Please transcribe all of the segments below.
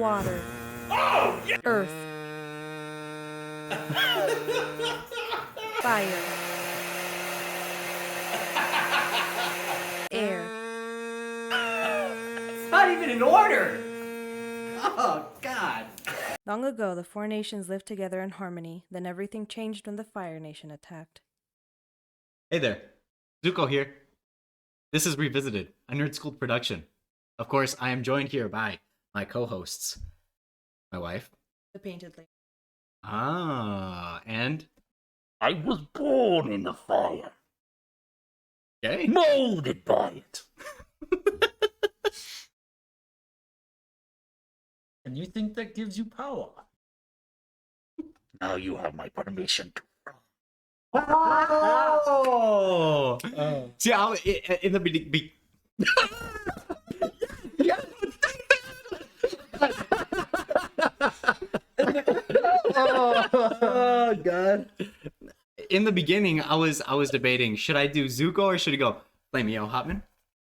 water, earth, fire, air. It's not even in order! Oh, God. Long ago, the four nations lived together in harmony. Then everything changed when the Fire Nation attacked. Hey there, Zuko here. This is Revisited, a Nerd School production. Of course, I am joined here by my co-hosts, my wife. The Painted Lady. And I was born in the fire, okay. molded by it. And you think that gives you power? Now you have my permission to. Oh! See, in the beginning. Oh, God. In the beginning, I was debating, should I do Zuko or should I go Flamio Hotman?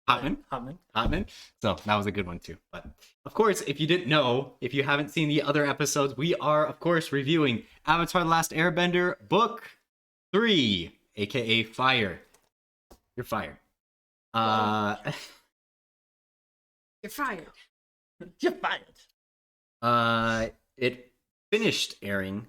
Hotman. So that was a good one too. But of course, if you didn't know, if you haven't seen the other episodes, we are of course reviewing Avatar the Last Airbender Book 3, aka Fire. You're fired. You're fired. You're fired. It finished airing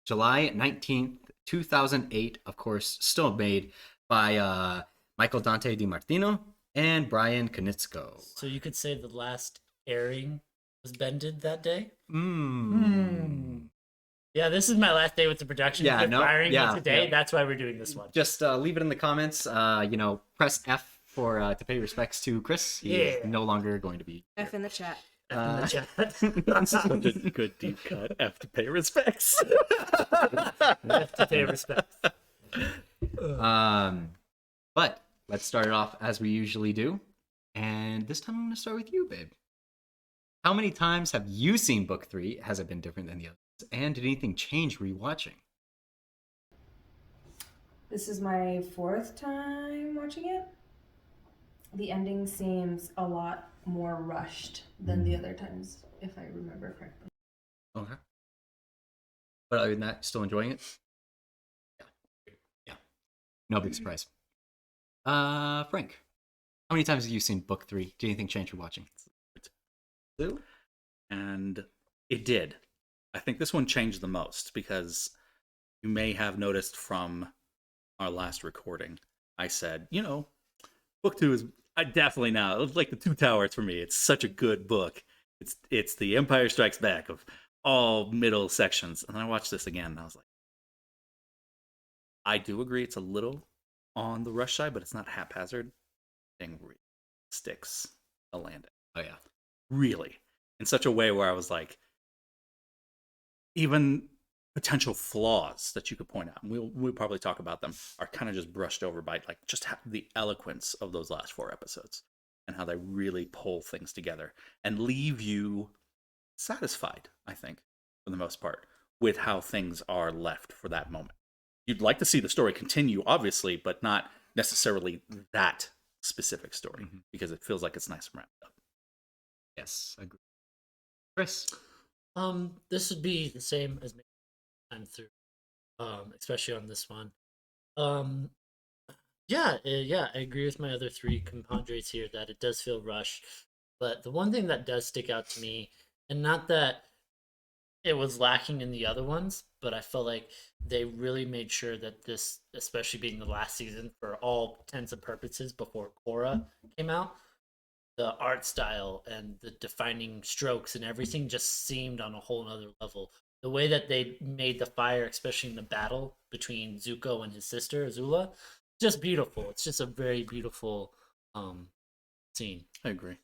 July 19th, 2008. Of course, still made by Michael Dante DiMartino and Brian Konietzko. So you could say the last airing was bended that day? Yeah, this is my last day with the production. Yeah, Firing me today. yeah. That's why we're doing this one. Just leave it in the comments. Press F for to pay respects to Chris. He is no longer going to be. F in the chat. In the chat. That's such a good deep cut. F to pay respects. Have to pay respect. But let's start it off as we usually do. And this time I'm going to start with you, babe. How many times have you seen Book 3? Has it been different than the others? And did anything change rewatching? This is my fourth time watching it. The ending seems a lot more rushed than the other times, if I remember correctly. Okay. But other than that, still enjoying it? Yeah. No big surprise. Frank, how many times have you seen Book 3? Did anything change rewatching? Two? And it did. I think this one changed the most because you may have noticed from our last recording, I said, Book 2 is definitely now. It's like the Two Towers for me. It's such a good book. It's the Empire Strikes Back of all middle sections. And then I watched this again and I was like, I do agree it's a little on the rush side, but it's not haphazard. Thing really sticks a landing. Oh, yeah. Really. In such a way where I was like, even potential flaws that you could point out, and we'll probably talk about them, are kind of just brushed over by like just the eloquence of those last 4 episodes and how they really pull things together and leave you satisfied, I think, for the most part, with how things are left for that moment. You'd like to see the story continue, obviously, but not necessarily that specific story, because it feels like it's nice and wrapped up. Yes, agree. Chris? This would be the same as time through, especially on this one. I agree with my other 3 compadres here that it does feel rushed. But the one thing that does stick out to me, and not that it was lacking in the other ones, but I felt like they really made sure that this, especially being the last season for all intents and purposes before Korra came out, the art style and the defining strokes and everything just seemed on a whole nother level. The way that they made the fire, especially in the battle between Zuko and his sister Azula, just beautiful. It's just a very beautiful scene. I agree.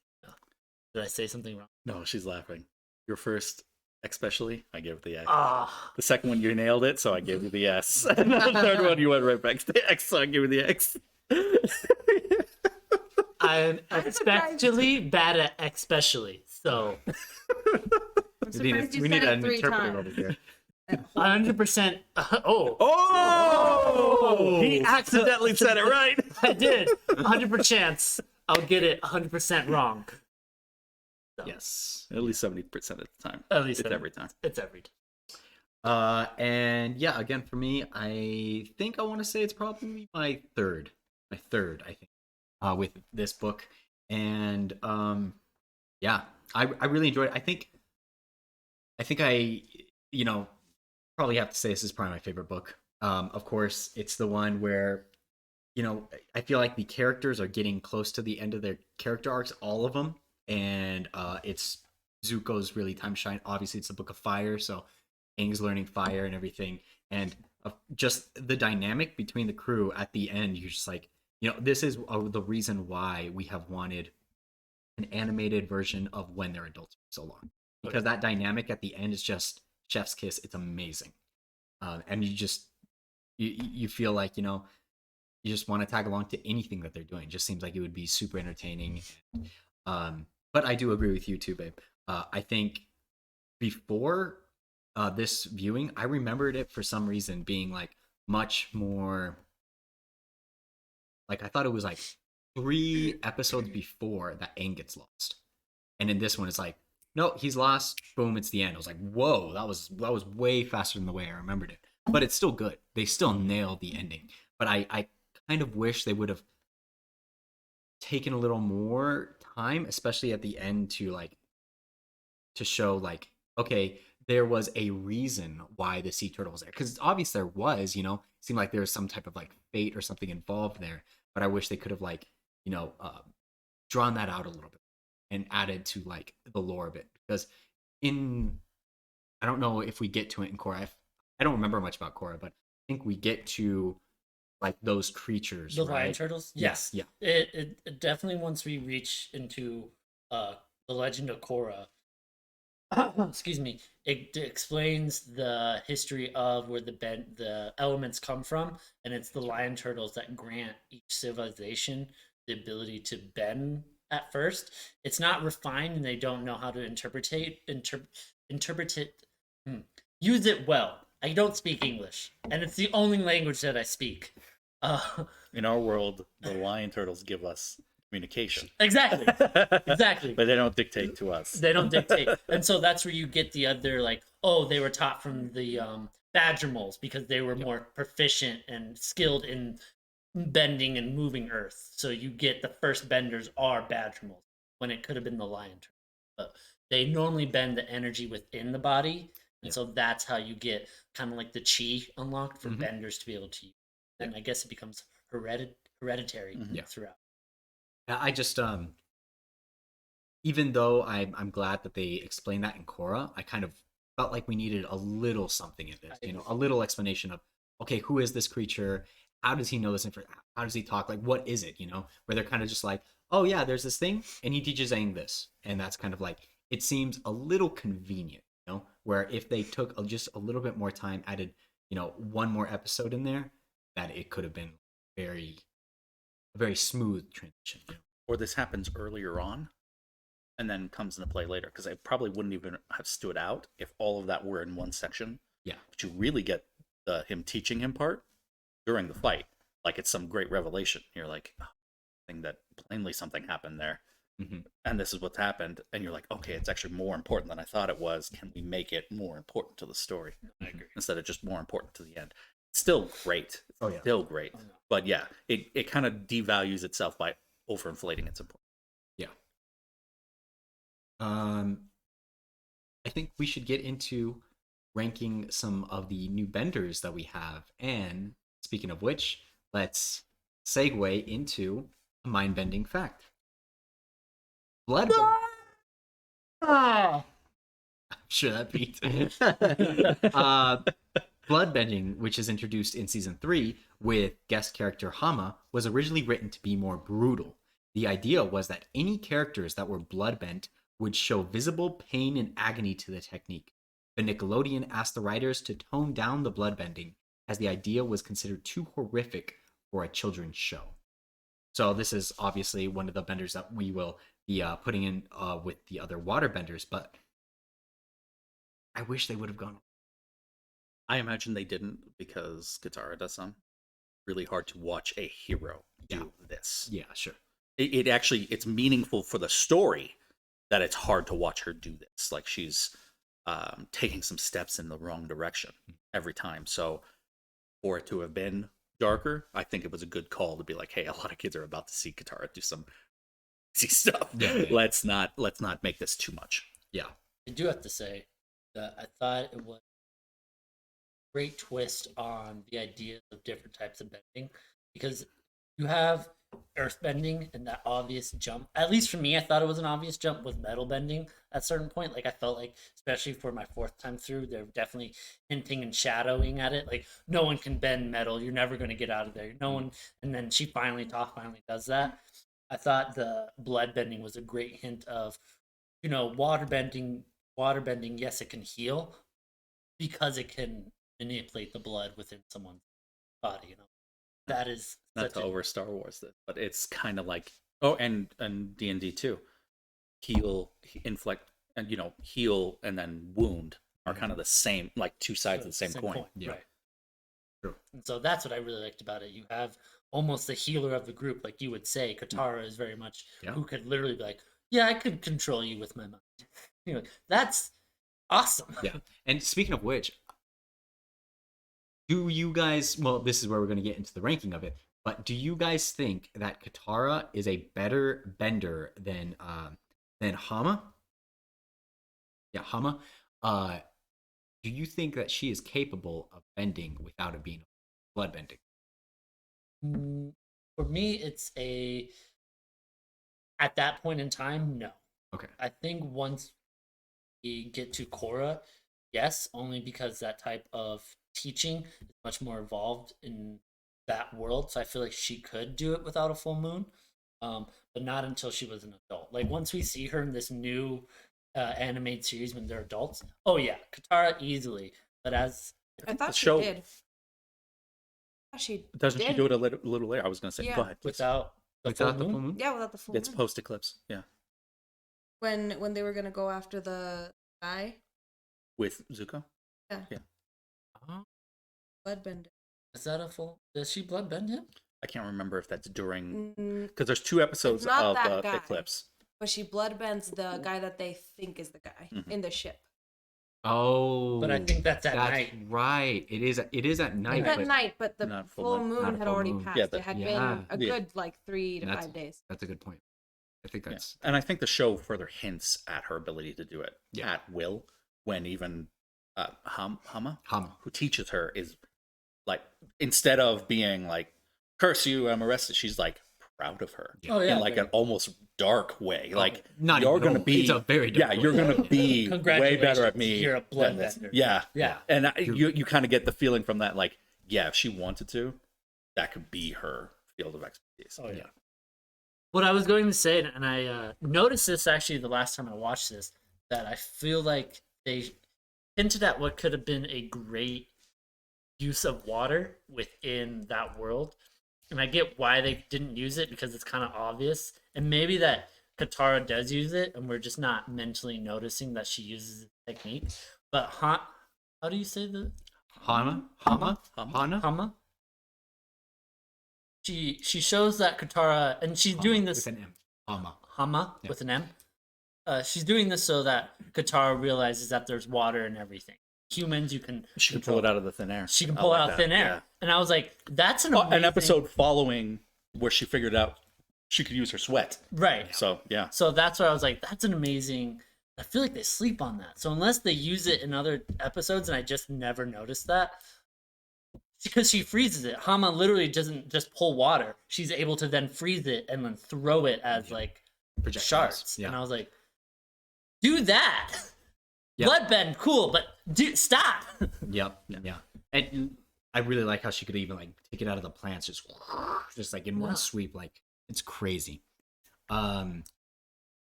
Did I say something wrong? No, she's laughing. Your first, especially, I gave it the X. Ah, The second one, you nailed it, so I gave you the S. And then the third one, you went right back to the X, so I gave you the X. I'm especially bad at especially, so We need an interpreter over here. 100%. He accidentally said it right. I did. 100% chance I'll get it 100% wrong. So, Yes. At least 70% of the time. At least it's 70. every time. It's every time. And yeah, again for me, I think I want to say it's probably my third, I think, with this book, and yeah, I really enjoyed it. I think you know, probably have to say this is probably my favorite book. Of course, it's the one where, you know, I feel like the characters are getting close to the end of their character arcs, all of them, and it's Zuko's really time to shine. Obviously, it's the Book of Fire, so Aang's learning fire and everything, and just the dynamic between the crew at the end. You're just like, you know, this is the reason why we have wanted an animated version of when they're adults for so long, because that dynamic at the end is just chef's kiss. It's amazing, and you feel like, you know, you just want to tag along to anything that they're doing. It just seems like it would be super entertaining. But I do agree with you too, babe. I think before this viewing, I remembered it for some reason being like much more like, I thought it was like 3 episodes before that Aang gets lost, and in this one it's like, no, he's lost. Boom, it's the end. I was like, whoa, that was way faster than the way I remembered it. But it's still good. They still nailed the ending. But I kind of wish they would have taken a little more time, especially at the end, to show like, okay, there was a reason why the sea turtle was there, because obviously there was, you know, it seemed like there was some type of like fate or something involved there. But I wish they could have, like, you know, drawn that out a little bit and added to like the lore of it, because in, I don't know if we get to it in Korra. I don't remember much about Korra, but I think we get to like those creatures, The right? lion turtles? Yes, Yeah. yeah. It definitely, once we reach into the Legend of Korra, excuse me, it explains the history of where the elements come from, and it's the lion turtles that grant each civilization the ability to bend at first. It's not refined, and they don't know how to interpret it, use it well. I don't speak English, and it's the only language that I speak. In our world, the lion turtles give us communication. Exactly. Exactly. But they don't dictate to us. They don't dictate. And so that's where you get the other, like, oh, they were taught from the badger moles because they were more proficient and skilled in bending and moving earth. So you get the first benders are badger moles when it could have been the lion turtle. But they normally bend the energy within the body. And so that's how you get kind of like the chi unlocked for benders to be able to use. And I guess it becomes hereditary throughout. I just even though I'm glad that they explained that in Korra, I kind of felt like we needed a little something in this, you know, a little explanation of, okay, who is this creature? How does he know this information? How does he talk? Like, what is it? You know, where they're kind of just like, oh yeah, there's this thing, and he teaches Aang this, and that's kind of like, it seems a little convenient, you know, where if they took just a little bit more time, added, you know, one more episode in there, that it could have been a very smooth transition. You know? Or this happens earlier on and then comes into play later, because it probably wouldn't even have stood out if all of that were in one section. Yeah. But you really get him teaching him part during the fight. Like it's some great revelation. You're like, oh, thing that plainly something happened there. And this is what's happened. And you're like, okay, it's actually more important than I thought it was. Can we make it more important to the story? I agree. Instead of just more important to the end. It's still great. Oh, yeah. Still great. But yeah, it kind of devalues itself by overinflating its importance. Yeah. I think we should get into ranking some of the new benders that we have. And speaking of which, let's segue into a mind-bending fact. Blood. I'm sure that beat. Bloodbending, which is introduced in season 3 with guest character Hama, was originally written to be more brutal. The idea was that any characters that were bloodbent would show visible pain and agony to the technique. But Nickelodeon asked the writers to tone down the bloodbending, as the idea was considered too horrific for a children's show. So this is obviously one of the benders that we will be putting in with the other water benders, but I wish they would have gone. I imagine they didn't, because Katara does some. Really hard to watch a hero do this. Yeah, sure. It actually, it's meaningful for the story that it's hard to watch her do this. Like she's taking some steps in the wrong direction every time. So for it to have been darker, I think it was a good call to be like, hey, a lot of kids are about to see Katara do some easy stuff. Yeah. Let's not make this too much. Yeah. I do have to say that I thought it was a great twist on the ideas of different types of bending, because you have earth bending and that obvious jump. At least for me, I thought it was an obvious jump with metal bending at a certain point. Like I felt like, especially for my fourth time through, they're definitely hinting and shadowing at it. Like no one can bend metal. You're never going to get out of there. No one. And then Toph finally does that. I thought the blood bending was a great hint of, water bending. Yes, it can heal because it can manipulate the blood within someone's body. That is Not to over Star Wars this, but it's kind of like and D&D too. Heal, inflict, and heal and then wound are kind of the same, like two sides of the same coin. Yeah. Right. True. And so that's what I really liked about it. You have almost the healer of the group, like you would say. Katara is very much who could literally be like, yeah, I could control you with my mind. That's awesome. Yeah. And speaking of which, do you guys, well, this is where we're going to get into the ranking of it, but do you guys think that Katara is a better bender than Hama? Yeah, Hama. Do you think that she is capable of bending without it being blood bending? For me, it's at that point in time, no. Okay. I think once we get to Korra, yes, only because that type of teaching is much more evolved in that world. So I feel like she could do it without a full moon, but not until she was an adult. Like once we see her in this new animated series when they're adults, oh yeah, Katara easily. But as I thought the she show- did. I thought she Doesn't she did. do it a little later? I was going to say, Yeah. go ahead. without the Without full the moon, full moon? Yeah, without the full It's moon. post eclipse, yeah, When they were gonna go after the guy, with Zuko. bloodbender. is that a full? Does she blood bend him? I can't remember if that's during Mm, because there's two episodes It's not of that guy. eclipse. but she bloodbends the guy that they think is the guy Mhm. in the ship. Oh, But I think that's at that's night. right. It is at night. It's at but night, but the Not full full moon. moon Not had full already moon. passed. Yeah, it had yeah. been a Yeah. good 3 to Yeah, 5 days. That's a good point. I think Yeah. that's And I think the show further hints at her ability to do it Yeah. at will, when even Hama, Hama. who teaches her, is like, instead of being like, curse you, I'm arrested, she's like proud of her Oh yeah, in like an almost dark way. Like, Not you're even gonna all. be It's a very yeah, you're gonna be way better at Congratulations, me. you're a than this. bloodbender. Yeah, Yeah. and you kind of get the feeling from that, like, yeah, if she wanted to, that could be her field of expertise. Oh yeah. What I was going to say, and I noticed this actually the last time I watched this, that I feel like they hinted at what could have been a great use of water within that world. And I get why they didn't use it, because it's kind of obvious. And maybe that Katara does use it, and we're just not mentally noticing that she uses the technique. But how do you say the Hana. Hama? She shows that Katara, and she's doing this with an M. Hama. Hama Yeah. with an M. She's doing this so that Katara realizes that there's water and everything. Humans, you can She can pull it out of the thin air. She can I pull like out that, thin air, yeah. and I was like, "That's an An amazing... episode following where she figured out she could use her sweat. right?" So yeah, So that's where I was like, "That's an amazing." I feel like they sleep on that. So unless they use it in other episodes, and I just never noticed that, because she freezes it. Hama literally doesn't just pull water; she's able to then freeze it and then throw it as like Projectiles. shards. Yeah. And I was like, "Do that." Yeah. Bloodbend, cool, but stop. Yep. Yeah. And I really like how she could even like take it out of the plants, just like in one Yeah. sweep. Like it's crazy.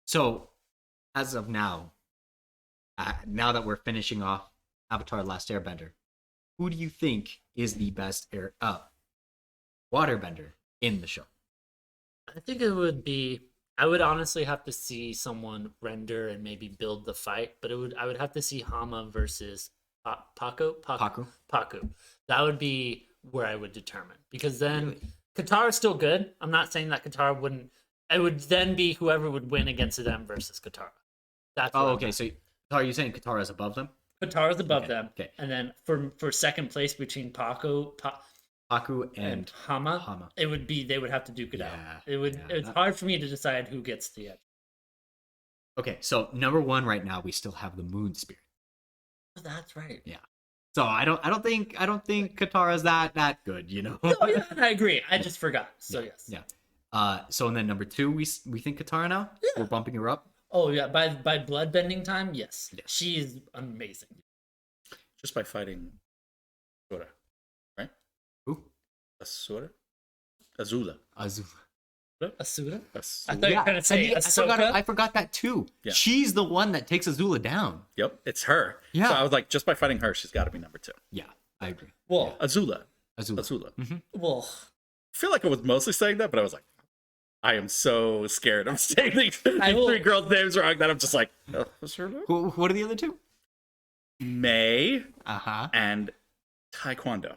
So as of now, now that we're finishing off Avatar: The Last Airbender, who do you think is the best waterbender in the show? I think it would be. I would honestly have to see someone render and maybe build the fight, but I would have to see Hama versus Paku. Paku. That would be where I would determine, because then Katara's still good. I'm not saying that Katara wouldn't. It would then be whoever would win against them versus Katara. That's Oh, where okay. I'm So are you saying Katara's above them? at. Katara's above Okay, them. okay. And then for second place between Haku and and Hama, Hama. it would be they would have to duke it out. Yeah, It's hard for me to decide who gets the edge. Okay, so number 1 right now we still have the Moon Spirit. Oh, that's right. Yeah. So I don't think Katara's that good, you know. Oh yeah, I agree. I just forgot. So yes. Yeah. So and then number 2 we think Katara now? Yeah. We're bumping her up. Oh yeah, by bloodbending time, yes. Yes. She is amazing. Just by fighting Sora, right? Who? Azula. Azula. Azula. Asura? I Azula. thought you were trying to say Ahsoka. I forgot that too. Yeah. She's the one that takes Azula down. Yep, it's her. Yeah. So I was like, just by fighting her, she's got to be number 2. Yeah, I agree. Well, Azula. Azula. Azula. well, I feel like I was mostly saying that, but I was like, I am so scared. I'm saying these 3 girls' names wrong that I'm just like, What are the other 2? May Uh-huh. and Taekwondo.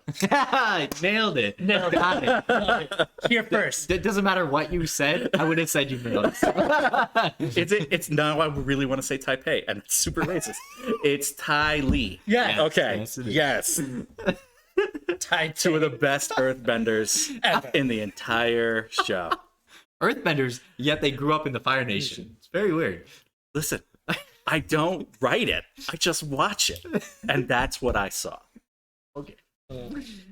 Nailed it. no, Got it. here first. It doesn't matter what you said. I would have said you nailed it. It's now I really want to say Taipei, and it's super racist. It's Tai Li. Yeah. Okay. Yes, it is. Yes. Type 2 of the best earthbenders Ever. in the entire show. Earthbenders, yet they grew up in the Fire Nation. It's very weird. Listen, I don't write it. I just watch it. And that's what I saw. Okay.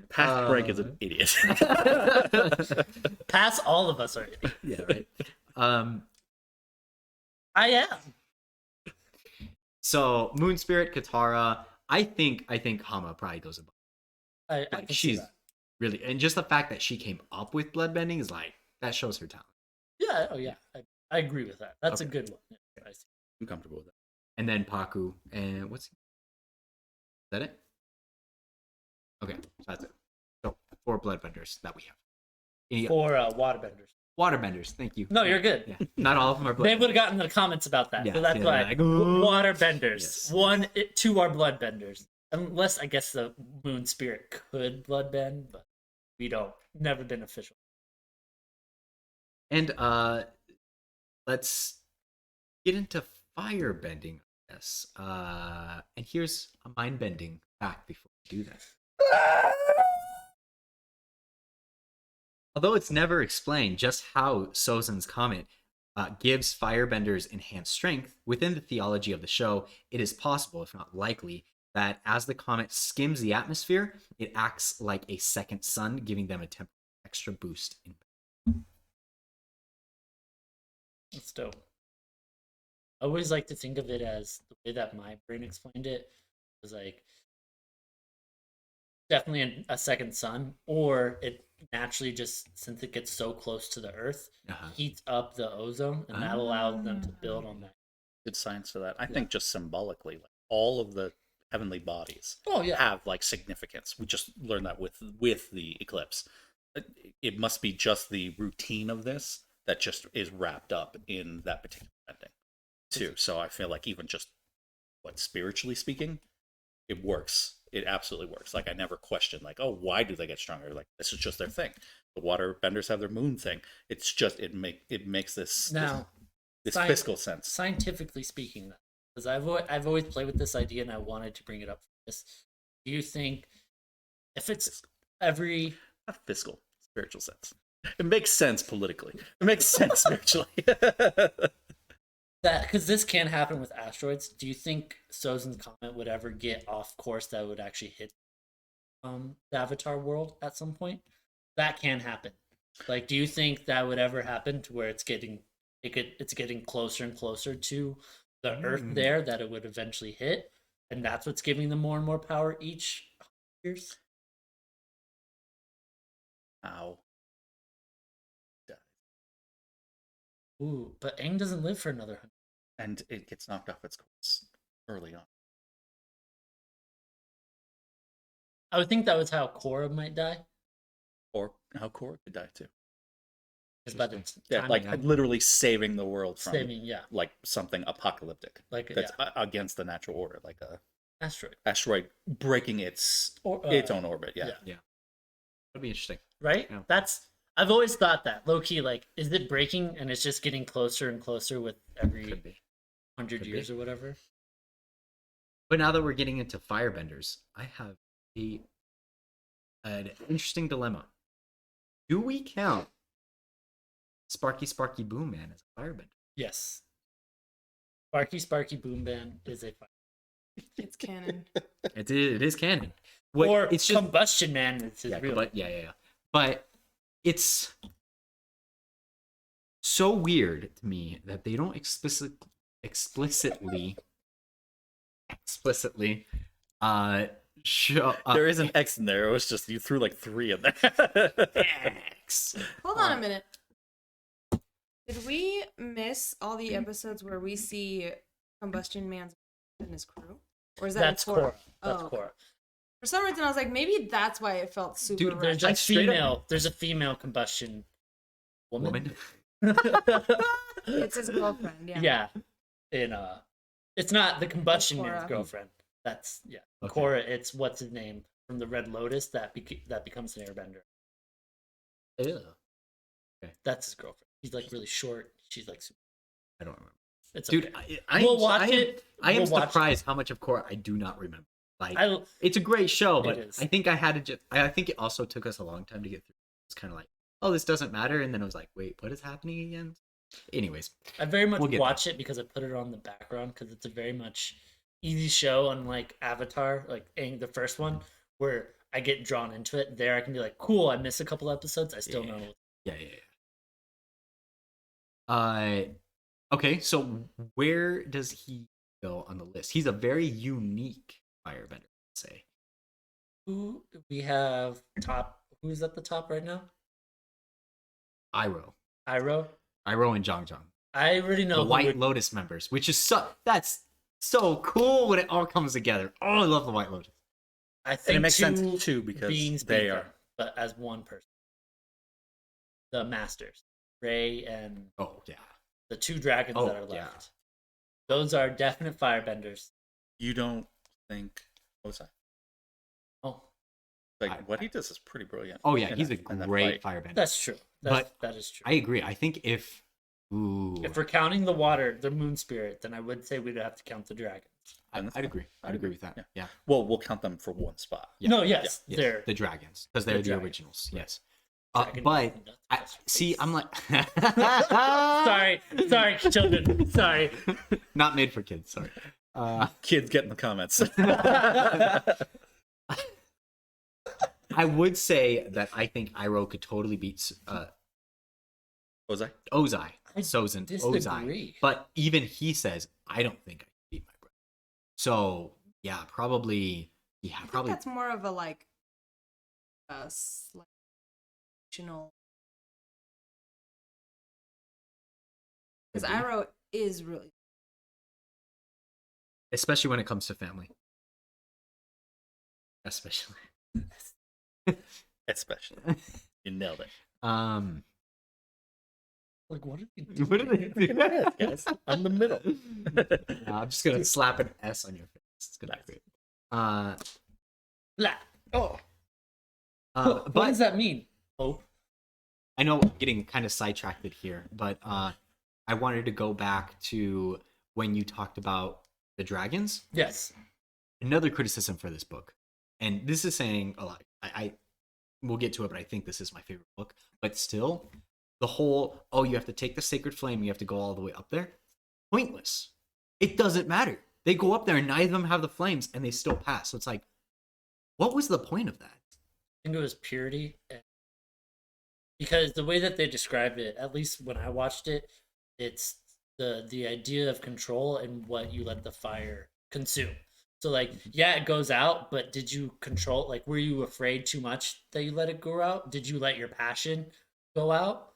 Pat Frank is an idiot. Pass all of us are. Yeah, right. I am. So Moon Spirit, Katara, I think Hama probably goes above. I Like can see she's that. really, and just the fact that she came up with bloodbending is like that shows her talent. Yeah. Oh yeah. I agree with that. That's a Okay. good one. Yeah, I see. I'm comfortable with that. And then Paku, and is that it? Okay, so that's it. So 4 bloodbenders that we have. Any For waterbenders. waterbenders? Thank you. No, you're good. Yeah, not all of them are They bloodbenders. would have gotten the comments about that. Yeah, so that's yeah, why like, "Oh." waterbenders. Yes. 2 are bloodbenders. Unless I guess the moon spirit could bloodbend, but we don't. Never been official. And let's get into firebending, I guess. And here's a mind bending fact before we do that. Although it's never explained just how Sozan's comet gives firebenders enhanced strength, within the theology of the show, it is possible, if not likely, that as the comet skims the atmosphere, it acts like a second sun, giving them a temporary extra boost in. That's dope. I always like to think of it as the way that my brain explained it was like definitely a second sun, or it naturally just, since it gets so close to the earth, heats up the ozone, and that allows them to build on that. Good science to that. I think just symbolically, like all of the heavenly bodies Oh yeah. have like significance. We just learned that with the eclipse. It must be just the routine of this that just is wrapped up in that particular ending too. So I feel like even just spiritually speaking, it works. It absolutely works. Like I never questioned like, oh, why do they get stronger? Like this is just their thing. The water benders have their moon thing. It's just it makes this Now, this sci- fiscal sense. Scientifically speaking, because I've always played with this idea and I wanted to bring it up for this. Do you think if it's every Not fiscal, spiritual sense. It makes sense politically. It makes sense spiritually. that, because this can happen with asteroids, do you think Sozan's comet would ever get off course that would actually hit the Avatar world at some point? That can happen. Like, do you think that would ever happen to where it's getting closer and closer to the Earth there, that it would eventually hit, and that's what's giving them more and more power each years? Ow. Ooh, but Aang doesn't live for another 100. And it gets knocked off its course early on. I would think that was how Korra might die. Or how Korra could die too. Because by the Yeah, time like literally saving the world from saving, yeah, like something apocalyptic like that's against the natural order, like a asteroid asteroid breaking its or own orbit. Yeah. That'd be interesting. right? Yeah. I've always thought that low key, like, is it breaking and it's just getting closer and closer with every Could be. 100 Could be. years or whatever. But now that we're getting into firebenders, I have an interesting dilemma. Do we count Sparky Sparky Boom Man as a firebender? Yes. Sparky Boom Band is a fire. It's canon. It is canon. Or it's just Combustion Man is his real but yeah. But it's so weird to me that they don't explicitly show There is an X in there. It was just you threw like 3 in there. X. Hold on a minute. Did we miss all the episodes where we see Combustion Man's and his crew? Or is that That's in Korra. That's Oh, okay. Korra. For some reason, I was like, maybe that's why it felt super. Dude, There's I a straight up- female. There's a female combustion woman. It's his girlfriend. Yeah. Yeah. In it's not the combustion man's Korra. girlfriend. That's Okay. Korra. It's what's his name from the Red Lotus that becomes an airbender. Ew. That's his girlfriend. He's like really short. She's like super. I don't remember. It's Dude, okay. we'll watch it. I am We'll watch surprised how much of Korra I do not remember. Like, I it's a great show, but is. I think I had to just. I think it also took us a long time to get through. It's kind of like, oh, this doesn't matter, and then I was like, wait, what is happening again? Anyways, I very much We'll get watch it because I put it on the background because it's a very much easy show, unlike Avatar, like the first one, where I get drawn into it. There, I can be like, cool. I miss a couple episodes. I still know. yeah. Okay, so where does he go on the list? He's a very unique firebender, I'd say. Who we have top? Who's at the top right now? Iroh Iroh. and Zhang. I already know The who White would- Lotus members, which is that's so cool when it all comes together. Oh, I love the White Lotus. I And think it makes two sense too because beings they beat are. them, but as one person. The Masters, Ray and Oh yeah. the 2 dragons Oh, that are yeah. left. Those are definite firebenders. You don't think what was that? Oh, Like what he does is pretty brilliant. Oh yeah, in he's that- a in that great fight. firebender. that's true. That is true. I agree. I think if If we're counting the water, the moon spirit, then I would say we'd have to count the dragons. I'd agree. I'd agree with that. Yeah. Yeah. Well, we'll count them for one spot. Yeah. No, yes, Yes, they're the dragons because they're the dragons. originals. Yes. dragon But and nuts. I see. I'm like, sorry, children. Sorry. not made for kids. Sorry. Kids, get in the comments. I would say that I think Iroh could totally beat What was I? Ozai. I Sozin disagree. Ozai. But even he says, I don't think I can beat my brother. So yeah, probably. Yeah, I think probably. that's more of a like emotional. Because Could be. Iroh is really. Especially when it comes to family. Especially. Especially. You nailed it. Like, what did you do? What did they do? Guys, I'm the middle. I'm just gonna slap an S on your face. It's gonna be great. Blah. Oh, But what does that mean? Hope. I know I'm getting kind of sidetracked here, but I wanted to go back to when you talked about the dragons. Yes. Another criticism for this book, and this is saying a lot. I we'll get to it, but I think this is my favorite book. But still, the whole you have to take the sacred flame, you have to go all the way up there. Pointless. It doesn't matter. They go up there, and neither of them have the flames, and they still pass. So it's like, what was the point of that? I think it was purity. Because the way that they described it, at least when I watched it, it's the idea of control and what you let the fire consume. So like, yeah, it goes out, but did you control, like, were you afraid too much that you let it go out? Did you let your passion go out?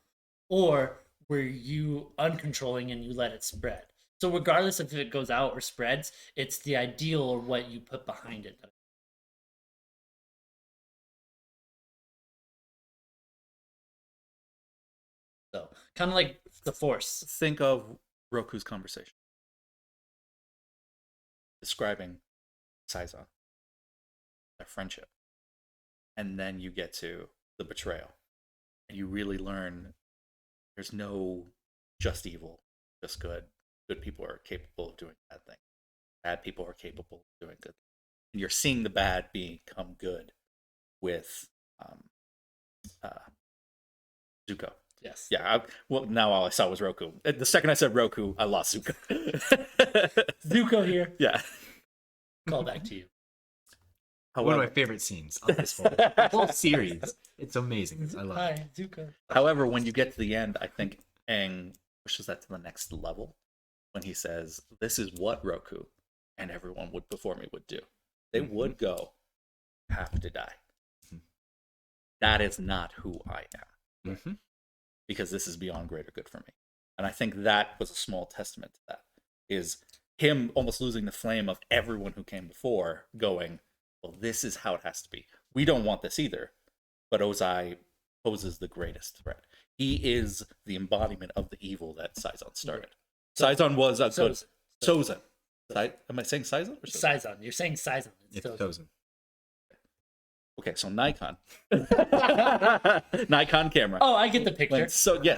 Or were you uncontrolling and you let it spread? So regardless if it goes out or spreads, it's the ideal or what you put behind it. So kind of like the force. Think of Roku's conversation. Describing Saiza, their friendship. And then you get to the betrayal. And you really learn there's no just evil, just good good people are capable of doing bad things. Bad people are capable of doing good. And you're seeing the bad become good with Zuko. Yes. Yeah. Well, now all I saw was Roku. The second I said Roku, I lost Zuko. Zuko here. Yeah. Call back to you. One of However, my favorite scenes of this whole series. It's amazing. I love it. Hi, Zuko. however, when you get to the end, I think Aang pushes that to the next level when he says, "This is what Roku and everyone would before me would do. They would go, have to die. That is not who I am, Mhm. because this is beyond greater good for me." And I think that was a small testament to that. Is him almost losing the flame of everyone who came before, going, "Well, this is how it has to be. We don't want this either." But Ozai poses the greatest threat. He is the embodiment of the evil that Saizon started. Saizon was a good Sozin. Am I saying Saizon or Sozin? Saizon. You're saying Saizon. It's Sozin. Sozin. Okay, so Nikon. Nikon camera. Oh, I get the picture.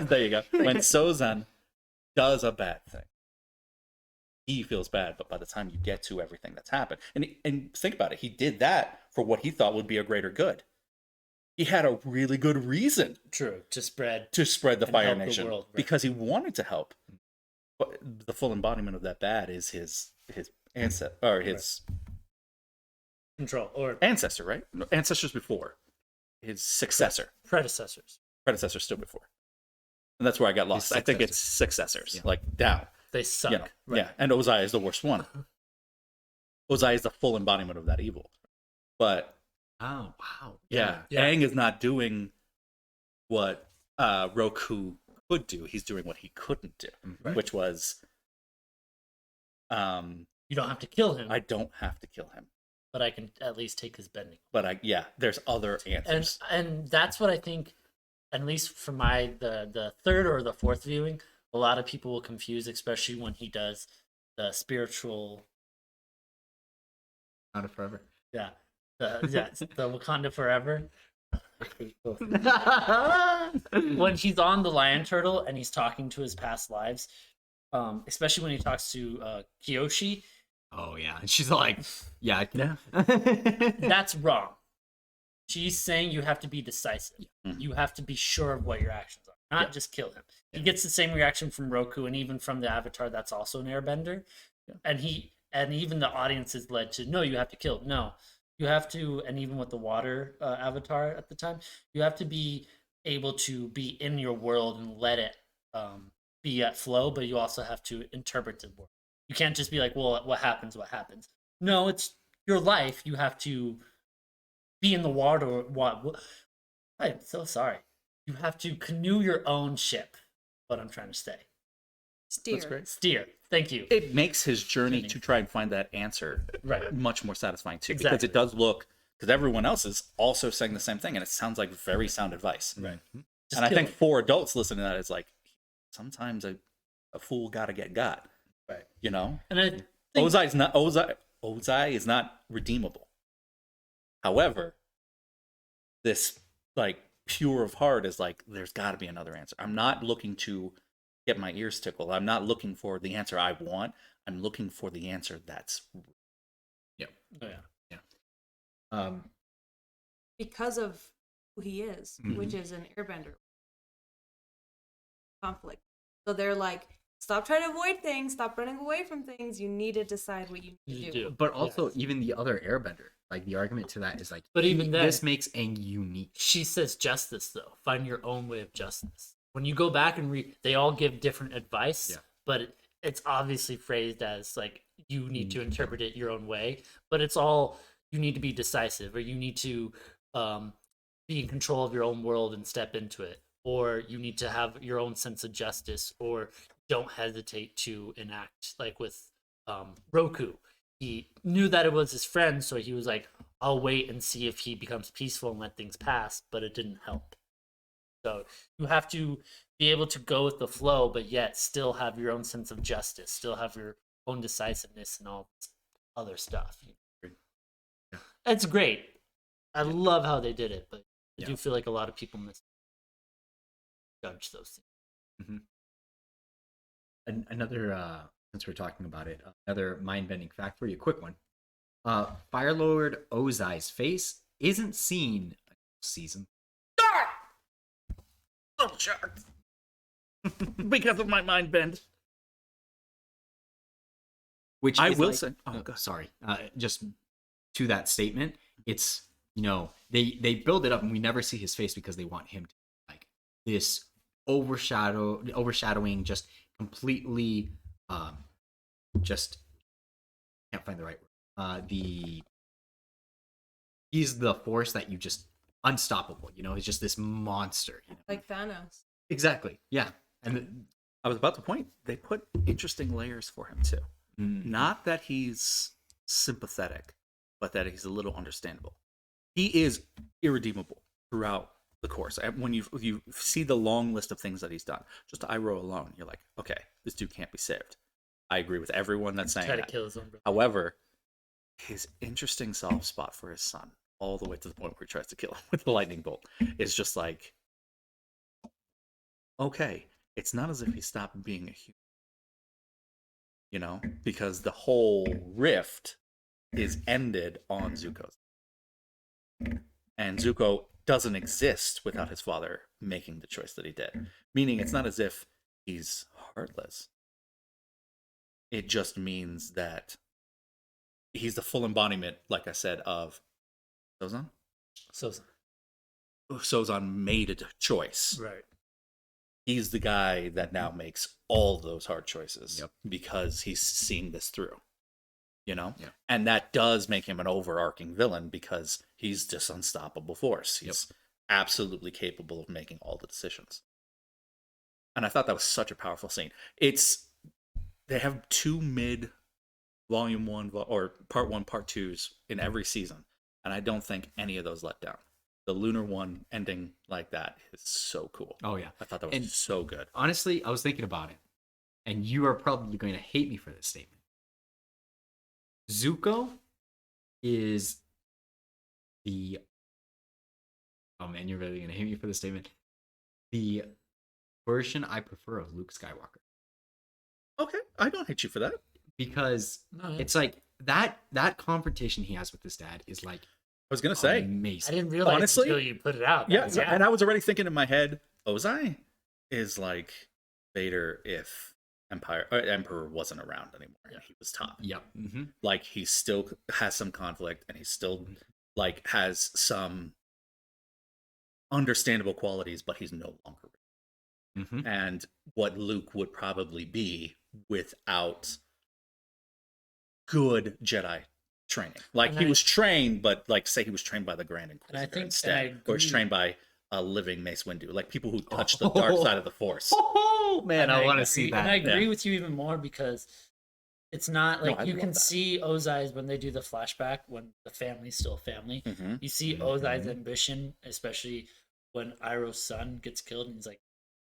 There you go. When Sozan does a bad thing, he feels bad, but by the time you get to everything that's happened, and think about it, he did that for what he thought would be a greater good. He had a really good reason True. To spread. to spread the And Fire help the Nation, world, right. because he wanted to help. But the full embodiment of that bad is his ancestor, or his Control. Or ancestor, right? No, ancestors before, his successor, predecessors. predecessor still before, and that's where I got lost. I think it's successors, like down. They suck. You know, Right. yeah. And Ozai is the worst one. Ozai is the full embodiment of that evil. But Oh, wow. yeah, Yeah. Aang is not doing what Roku could do. He's doing what he couldn't do, Right. which was, You don't have to kill him, I don't have to kill him. but I can at least take his bending. But there's other answers. And that's what I think, at least for the third or the fourth viewing, a lot of people will confuse, especially when he does the spiritual, Not forever. the Wakanda Forever. When he's on the lion turtle and he's talking to his past lives, especially when he talks to Kyoshi, Oh, yeah. And she's like, yeah, I can. that's wrong. She's saying you have to be decisive. Mhm. You have to be sure of what your actions are, not just kill him. He gets the same reaction from Roku and even from the Avatar that's also an airbender. Yeah. And even the audience is led to, no, you have to kill. No, you have to, and even with the water Avatar at the time, you have to be able to be in your world and let it be at flow, but you also have to interpret the world. You can't just be like, well, what happens, what happens. No, it's your life. You have to be in the water. What? I'm so sorry. You have to canoe your own ship. What I'm trying to say. Steer. That's great. Steer. Thank you. It makes his journey Journey. to try and find that answer Right. much more satisfying too, because Exactly. it does look, because everyone else is also saying the same thing, and it sounds like very sound advice. Right. Just And I kill think him. for adults listening to that, it's like, sometimes a fool gotta get got. Right. You know, And I think Ozai is not redeemable. However, this like pure of heart is like, there's got to be another answer. I'm not looking to get my ears tickled. I'm not looking for the answer I want. I'm looking for the answer that's oh, yeah. Because of who he is, Mhm. which is an airbender. Conflict. So they're like, stop trying to avoid things, stop running away from things. You need to decide what you need to You do. do. But also, even the other airbender, like the argument to that is like, But even then- this makes Aang unique. She says justice, though. Find your own way of justice. When you go back and read, they all give different advice, Yeah. but it's obviously phrased as like you need to interpret it your own way. But it's all, you need to be decisive, or you need to be in control of your own world and step into it, or you need to have your own sense of justice, or don't hesitate to enact. Like with Roku, he knew that it was his friend, so he was like, I'll wait and see if he becomes peaceful and let things pass, but it didn't help. So you have to be able to go with the flow, but yet still have your own sense of justice, still have your own decisiveness and all this other stuff. Yeah. It's great. I love how they did it, but I Yeah. do feel like a lot of people misjudge those things. And another since we're talking about it, another mind-bending fact for you, quick one. Fire Lord Ozai's face isn't seen a season. Little shark. Because of my mind bend. Which I is will like- say. Oh, God. sorry. Just to that statement, it's they build it up and we never see his face because they want him to like this overshadowing, just completely, just can't find the right word. He's the force that you just unstoppable. He's just this monster. Like Thanos. Exactly. Yeah. And I was about to point. They put interesting layers for him too. Not that he's sympathetic, but that he's a little understandable. He is irredeemable throughout the course. When you see the long list of things that he's done, just Iroh alone, you're like, okay, this dude can't be saved. I agree with everyone that's saying Try to that. kill his own brother. However, his interesting soft spot for his son, all the way to the point where he tries to kill him with the lightning bolt, is just like, okay, it's not as if he stopped being a human. Because the whole rift is ended on Zuko's. And Zuko doesn't exist without his father making the choice that he did. Meaning it's not as if he's heartless. It just means that he's the full embodiment, like I said, of Sozan? Sozan made a choice. Right. He's the guy that now makes all those hard choices. Yep. Because he's seen this through. Yeah. And that does make him an overarching villain because he's this unstoppable force. He's absolutely capable of making all the decisions. And I thought that was such a powerful scene. They have 2 mid volume 1 or part 1, part 2s in every season, and I don't think any of those let down. The lunar one ending like that is so cool. Oh yeah. I thought that was so good. Honestly, I was thinking about it, and you are probably going to hate me for this statement. Zuko is the... Oh man, you're really going to hate me for this statement. The version I prefer of Luke Skywalker. Okay, I don't hate you for that. Because No, it's like that confrontation he has with his dad is like I was gonna say, I amazing. didn't realize Honestly, until you put it out. yeah, Yeah. and I was already thinking in my head, Ozai is like Vader if Emperor wasn't around anymore. And he was top. Yep. Mm-hmm. Like he still has some conflict, and he still like has some understandable qualities, but he's no longer. Mm-hmm. And what Luke would probably be without good Jedi training. Like And he I- was trained, but like say he was trained by the Grand Inquisitor And I think- instead, and I or he's agree. trained by a living Mace Windu, like people who touch the dark side of the Force. Oh man, And I want to agree- see And that. I agree Yeah. with you even more because it's not No, like I you love can that. see Ozai's when they do the flashback when the family's still a family. Mhm. You see Ozai's ambition, especially when Iroh's son gets killed, and he's like,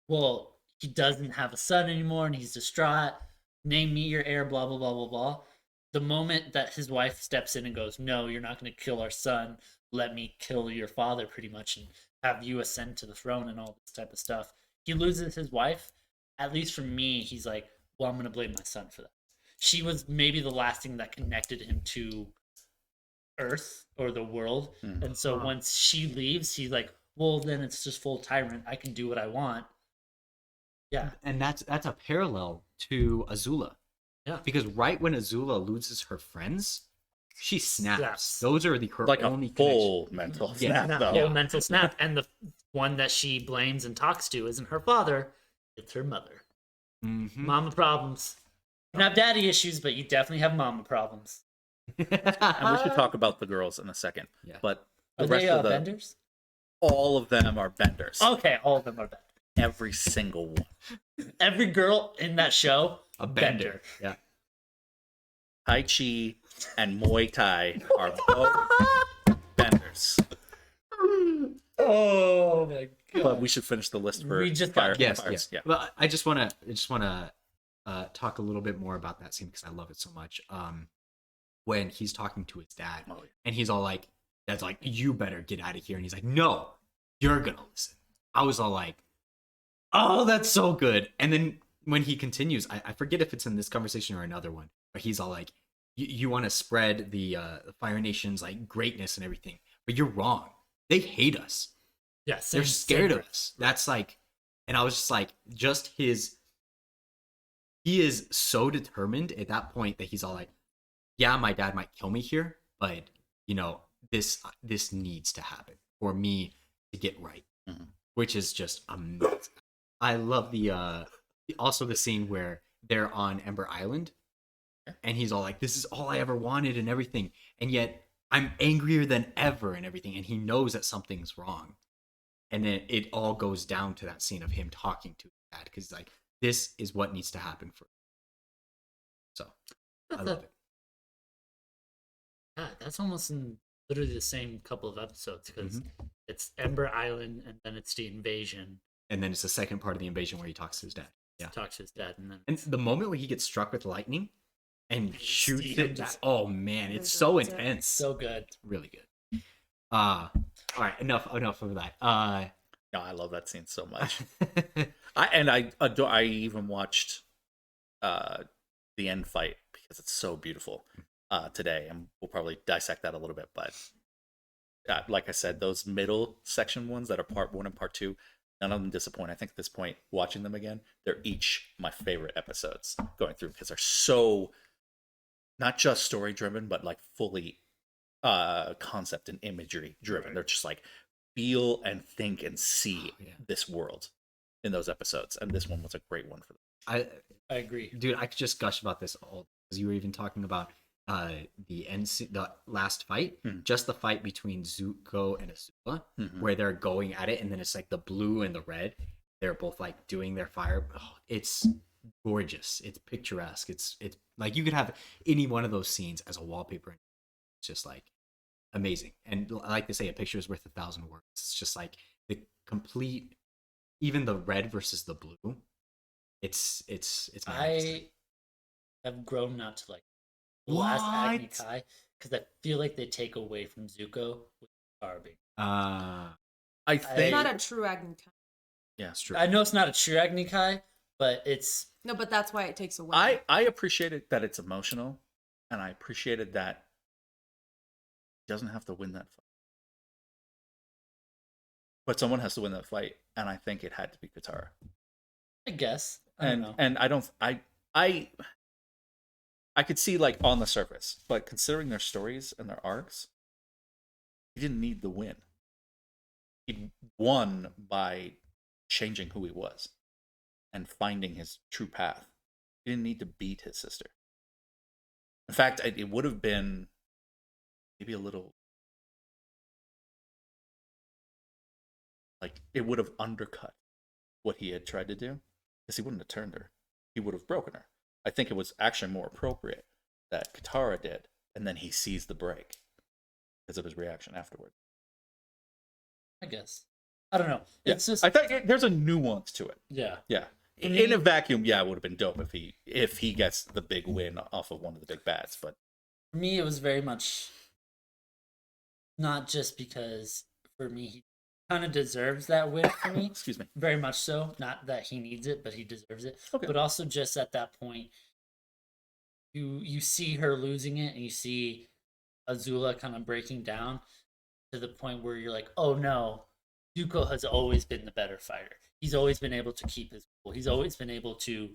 "Well, he doesn't have a son anymore, and he's distraught. Name me your heir." Blah blah blah blah blah. The moment that his wife steps in and goes, "No, you're not going to kill our son. Let me kill your father," pretty much, and have you ascend to the throne and all this type of stuff. He loses his wife. At least for me, he's like, "Well, I'm going to blame my son for that." She was maybe the last thing that connected him to Earth or the world. Mhm. And so once she leaves, he's like, "Well, then it's just full tyrant. I can do what I want." Yeah. And that's a parallel to Azula. Yeah. Because right when Azula loses her friends, she snaps. Snaps. Those are her Like only a full mental Yeah. snap, Full though. mental snap. And the one that she blames and talks to isn't her father, it's her mother. Mm-hmm. Mama problems. You can have daddy issues, but you definitely have mama problems. And we should talk about the girls in a second. Yeah. But the Are rest they of the benders? all of them are benders. Okay, all of them are benders. Every single one. Every girl in that show, A bender. Yeah. Tai Chi and Muay Thai are both benders. Oh my god. But we should finish the list for We just fire. got- Yes. fires. Yes. Yeah. Well, I just want to talk a little bit more about that scene because I love it so much. When he's talking to his dad, Oh, yeah. and he's all like, "Dad's like, you better get out of here," and he's like, "No, you're gonna listen." I was all like, "Oh, that's so good." And then when he continues, I forget if it's in this conversation or another one, but he's all like, you want to spread the Fire Nation's like greatness and everything, but you're wrong. They hate us. Yeah, They're scared of us. That's like, and I was just like, he is so determined at that point that he's all like, yeah, my dad might kill me here, but you know, this needs to happen for me to get right, which is just amazing. I love also the scene where they're on Ember Island, and he's all like, this is all I ever wanted and everything, and yet I'm angrier than ever and everything, and he knows that something's wrong. And then it all goes down to that scene of him talking to his dad, because like, this is what needs to happen for. So I love it. Yeah, that's almost in literally the same couple of episodes, because it's Ember Island and then it's the invasion. And then it's the second part of the invasion where he talks to his dad. Yeah, talks to his dad, and the moment where he gets struck with lightning and shoots it. Oh man, it's There's so lots of- intense. so good. Really good. All right, enough of that. No, I love that scene so much. I even watched the end fight because it's so beautiful today, and we'll probably dissect that a little bit. But like I said, those middle section ones that are part 1 and part 2, none of them disappoint. I think at this point, watching them again, they're each my favorite episodes going through, because they're so not just story driven, but like fully concept and imagery driven. They're just like feel and think and see this world in those episodes, and this one was a great one for them. I agree, Dude, I could just gush about this all, because you were even talking about the last fight, just the fight between Zuko and Azula, where they're going at it, and then it's like the blue and the red, they're both like doing their fire. Oh, it's gorgeous. It's picturesque. It's like you could have any one of those scenes as a wallpaper. It's just like amazing. And I like to say, a picture is worth 1,000 words. It's just like the complete, even the red versus the blue. It's magnificent. I have grown not to like the last Agni Kai, because I feel like they take away from Zuko with Katara being. I think It's not a true Agni Kai. Yeah, it's true. I know it's not a true Agni Kai, but it's No, but that's why it takes away. I appreciated that it's emotional, and I appreciated that he doesn't have to win that fight. But someone has to win that fight, and I think it had to be Katara. I guess. I don't know. And I could see like on the surface, but considering their stories and their arcs, he didn't need the win. He won by changing who he was and finding his true path. He didn't need to beat his sister. In fact, it would have been maybe a little like it would have undercut what he had tried to do, because he wouldn't have turned her. He would have broken her. I think it was actually more appropriate that Katara did, and then he sees the break because of his reaction afterward. I guess. I don't know. Yeah. It's just I thought there's a nuance to it. yeah. Yeah. In a vacuum, yeah, it would have been dope if he gets the big win off of one of the big bads. But For me, it was very much not just because for me he kind of deserves that win for me. excuse me. Very much so. Not that he needs it, but he deserves it. Okay. But also just at that point, you see her losing it, and you see Azula kind of breaking down to the point where you're like, oh no, Zuko has always been the better fighter. He's always been able to keep his cool. He's always been able to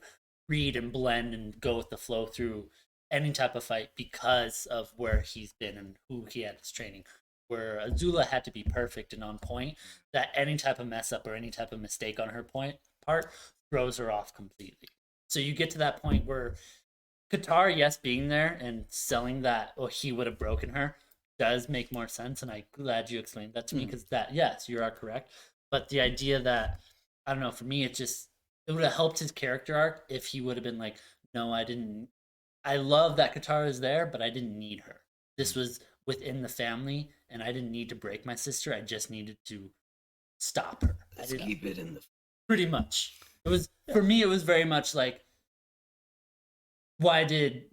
read and blend and go with the flow through any type of fight because of where he's been and who he had his training. Where Azula had to be perfect and on point, that any type of mess up or any type of mistake on her part throws her off completely. So you get to that point where Katara, yes, being there and selling that, oh, he would have broken her, does make more sense, and I'm glad you explained that to me, because that, yes, you are correct. But the idea that, I don't know, for me, it would have helped his character arc if he would have been like, no, I didn't. I love that Katara is there, but I didn't need her. This was within the family, and I didn't need to break my sister. I just needed to stop her. Let's keep it in the. Pretty much. It was for me. It was very much like, why didn't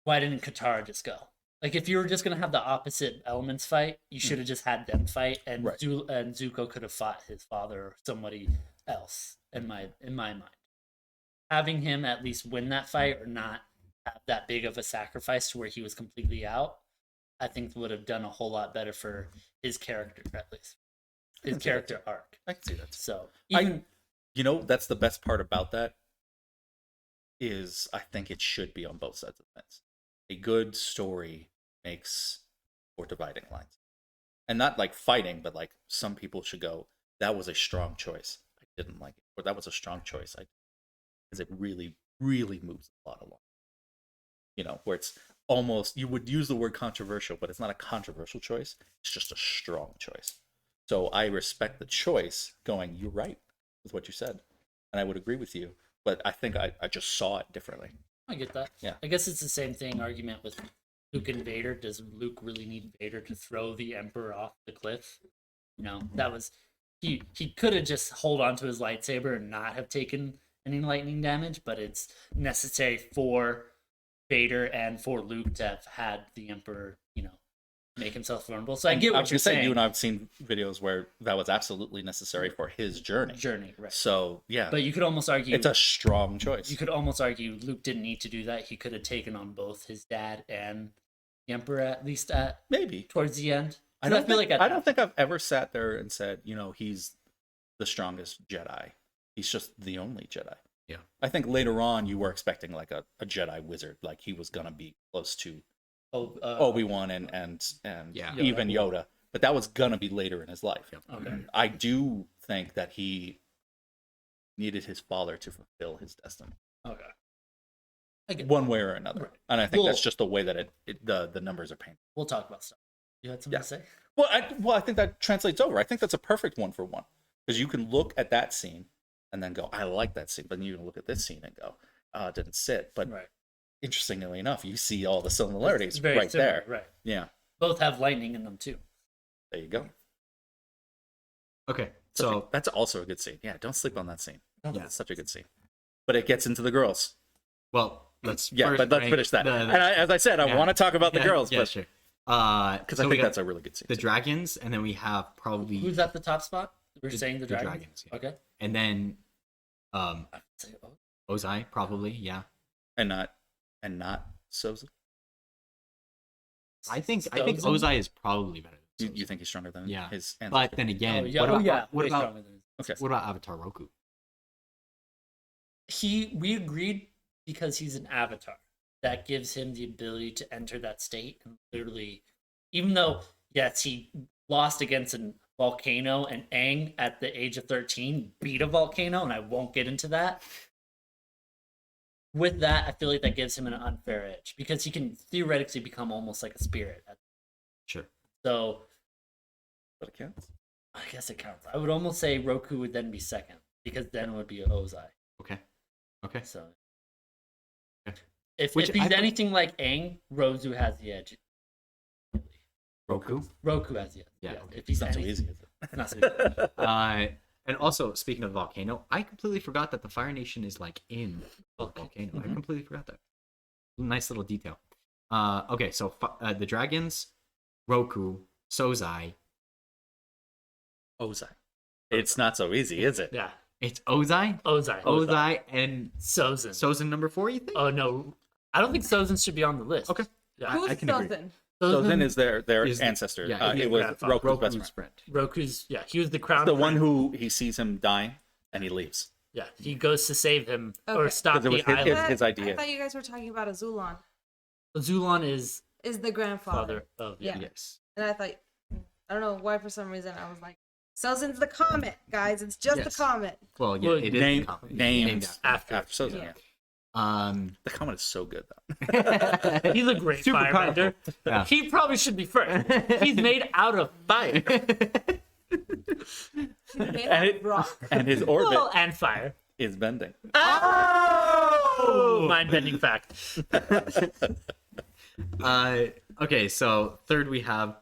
Katara just go? Like, if you were just gonna have the opposite elements fight, you should have just had them fight, and Right. and Zuko could have fought his father or somebody else. In my mind. having him at least win that fight or not have that big of a sacrifice to where he was completely out, I think would have done a whole lot better for his character, at least his character arc. I can see that. So That's the best part about that is I think it should be on both sides of the fence. A good story makes for dividing lines. And not like fighting, but like some people should go, that was a strong choice. I didn't like it. Or that was a strong choice. Because it really, really moves a lot along. Where it's almost, you would use the word controversial, but it's not a controversial choice. It's just a strong choice. So I respect the choice going, you're right with what you said. And I would agree with you. But I think I just saw it differently. I get that. Yeah. I guess it's the same argument with Luke and Vader. Does Luke really need Vader to throw the Emperor off the cliff? That was he could have just hold on to his lightsaber and not have taken any lightning damage, but it's necessary for Vader and for Luke to have had the Emperor, make himself vulnerable. So I get what you're saying. You and I have seen videos where that was absolutely necessary for his journey. Right. So yeah. But you could almost argue it's a strong choice. You could almost argue Luke didn't need to do that. He could have taken on both his dad and the Emperor at least maybe towards the end. I don't think I've ever sat there and said, he's the strongest Jedi. He's just the only Jedi. Yeah. I think later on you were expecting like a Jedi wizard, like he was gonna be close to Obi-Wan and even Yoda, but that was gonna be later in his life. Okay. I do think that he needed his father to fulfill his destiny. Okay. One way or another, right. And I think that's just the way that the numbers are painted. We'll talk about stuff. You had something to say? Well, I think that translates over. I think that's a perfect one for one, because you can look at that scene and then go, I like that scene, but then you can look at this scene and go, it didn't sit. But interestingly enough, you see all the similarities right similar, there. Right. Yeah. Both have lightning in them too. There you go. Okay, so that's also a good scene. Yeah, don't sleep on that scene. Yeah, it's such a good scene. But it gets into the girls. Well, let's finish that. And as I said, I want to talk about the girls. Yeah, but, sure. Because I think that's a really good scene. The dragons, and then we have probably who's at the top spot? We're saying the dragons. Yeah. Okay. And then I'd say Ozai probably, yeah. And not Soza. I think Ozai is probably better. You think he's stronger than his ancestor? But then again, what about Avatar Roku? We agreed because he's an avatar. That gives him the ability to enter that state and literally, even though yes, he lost against a volcano and Aang at the age of 13 beat a volcano, and I won't get into that. With that, I feel like that gives him an unfair edge because he can theoretically become almost like a spirit. Sure. So, but it counts. I guess it counts. I would almost say Roku would then be second because then it would be Ozai. Okay. So, okay. If he's anything like Aang, Rozu has the edge. Roku has the edge. Yeah. If he's not so easy, is it? Not so easy. And also, speaking of volcano, I completely forgot that the Fire Nation is like in the volcano. Mm-hmm. I completely forgot that. Nice little detail. Okay, so the dragons, Roku, Sozai. Ozai. It's not so easy, is it? Yeah. It's Ozai, and Sozin. Sozin number 4, you think? Oh no, I don't think Sozin should be on the list. Okay. Yeah. Who's I can agree. Sozin? Sozin is their ancestor. Yeah, it was Roku's best friend. Roku's he was the crown. The one who he sees him dying and he leaves. Yeah, he goes to save him or Okay. stop Because it the was island. his idea. I thought you guys were talking about Azulon. Zulon is The grandfather. father of Yeah. Yes. And I thought, I don't know why for some reason I was like, Sozin's the comet, guys. It's just the comet. Well, yeah, Well, it is named named after Sozin. Yeah. The comet is so good though. He's a great Super firebender. Yeah. He probably should be first. He's made out of fire. Rock. And his orbit And fire. is bending. Oh! Mind-bending fact. Okay, so third we have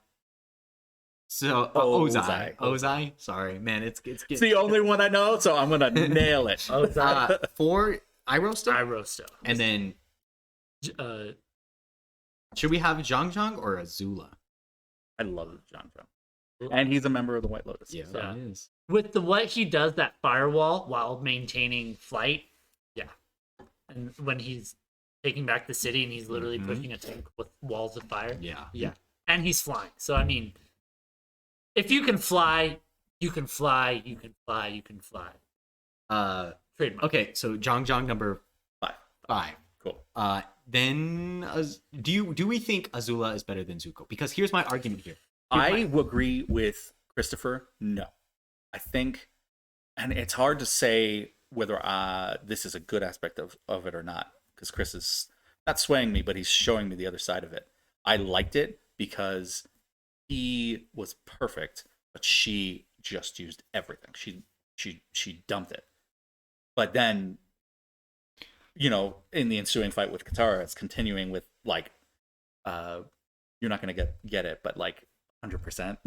Ozai. Ozai. Sorry, man, it's It's the only one I know, so I'm gonna nail it. 4 Iroh Irosto. and then should we have Zhang or Azula? I love John Trump. And he's a member of the White Lotus. Yeah, So- it is. With what he does, that firewall while maintaining flight, yeah, and when he's taking back the city and he's literally Mhm. pushing a tank with walls of fire. Yeah. Yeah. And he's flying. So I mean, if you can fly, you can fly, you can fly, you can fly. Trademark. Okay, so Jong number 5. Cool. Then do we think Azula is better than Zuko? Because here's my argument here. I agree with Christopher. No, I think, and it's hard to say whether this is a good aspect of it or not, because Chris is not swaying me, but he's showing me the other side of it. I liked it because he was perfect, but she just used everything. She dumped it. But then, you know, in the ensuing fight with Katara, it's continuing with like, you're not gonna get it, but like 100%,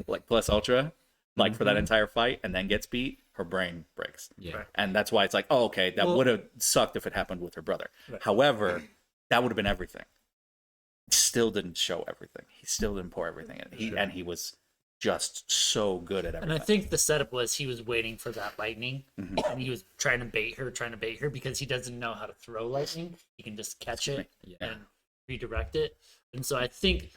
like plus ultra, like for that entire fight, and then gets beat, her brain breaks. Yeah. Right. And that's why it's like, oh, okay, that Well- would have sucked if it happened with her brother. Right. However, that would have been everything. Still didn't show everything. He still didn't pour everything in. He was just so good at everything. And I think the setup was he was waiting for that lightning, Mhm. and he was trying to bait her because he doesn't know how to throw lightning. He can just catch it Yeah. and redirect it. And so I think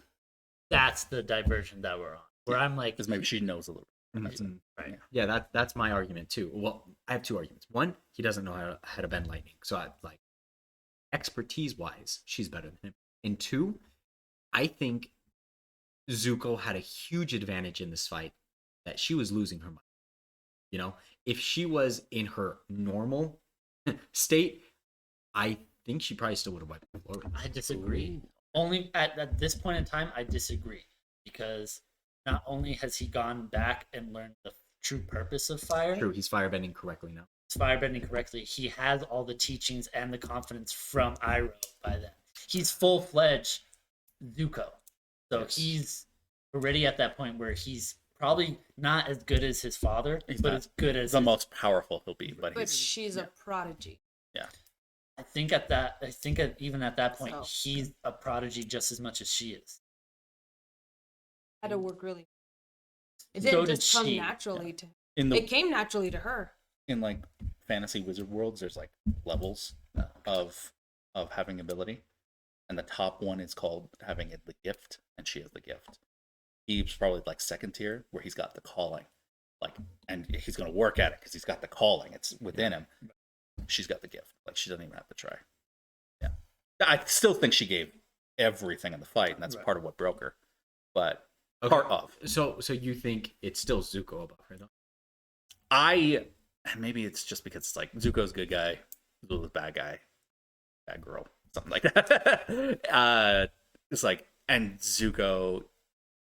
that's the diversion that we're on. Where I'm like, because maybe she knows a little. Mhm. right, Yeah, that's my argument too. Well, I have 2 arguments. One, he doesn't know how to bend lightning. So I like expertise wise, she's better than him. And 2, I think Zuko had a huge advantage in this fight that she was losing her mind. You know, if she was in her normal state, I think she probably still would have wiped the floor. I disagree. Only at this point in time, I disagree because not only has he gone back and learned the true purpose of fire, True, he's firebending correctly now. he's firebending correctly. He has all the teachings and the confidence from Iroh by then. He's full-fledged Zuko. So Yes. he's already at that point where he's probably not as good as his father, He's but not. as good as The his, most powerful he'll be, but But he's she's a prodigy. even at that point, So- he's a prodigy just as much as she is. Had to work really. It So didn't did just come she. naturally to. in the It came naturally to her. in like fantasy wizard worlds. There's like levels of having ability, and the top one is called having the gift, and she has the gift. He's probably like second tier where he's got the calling, like, and he's gonna work at it because he's got the calling. It's within him. She's got the gift. Like she doesn't even have to try. Yeah, I still think she gave everything in the fight, and that's Right. part of what broke her. But Okay. part of So you think it's still Zuko above her though? and maybe it's just because it's like Zuko's a good guy, Zula's bad guy, bad girl, something like that. It's like, and Zuko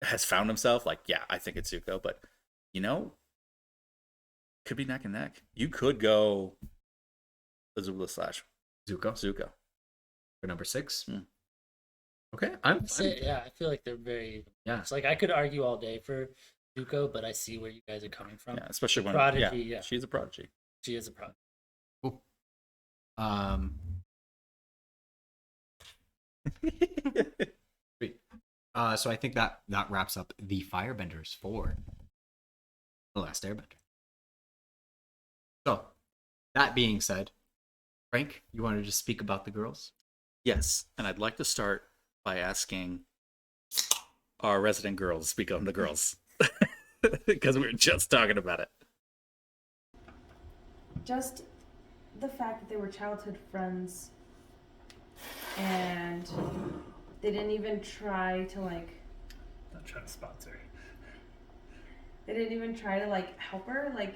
has found himself. Like, yeah, I think it's Zuko, but you know, could be neck and neck. You could go Azula / Zuko Zuko. for number 6. Hmm. Okay, Yeah, I feel like they're very. Yeah. It's like I could argue all day for Zuko, but I see where you guys are coming from. Yeah, especially when Prodigy, yeah. she's a prodigy. She is a prodigy. cool. Sweet. So I think that wraps up the Firebenders for The Last Airbender. So, that being said, Frank, you wanted to speak about the girls? Yes, and I'd like to start by asking our resident girls to speak on the girls because we were just talking about it. Just the fact that they were childhood friends and they didn't even try to like Not trying to sponsor. they didn't even try to like help her like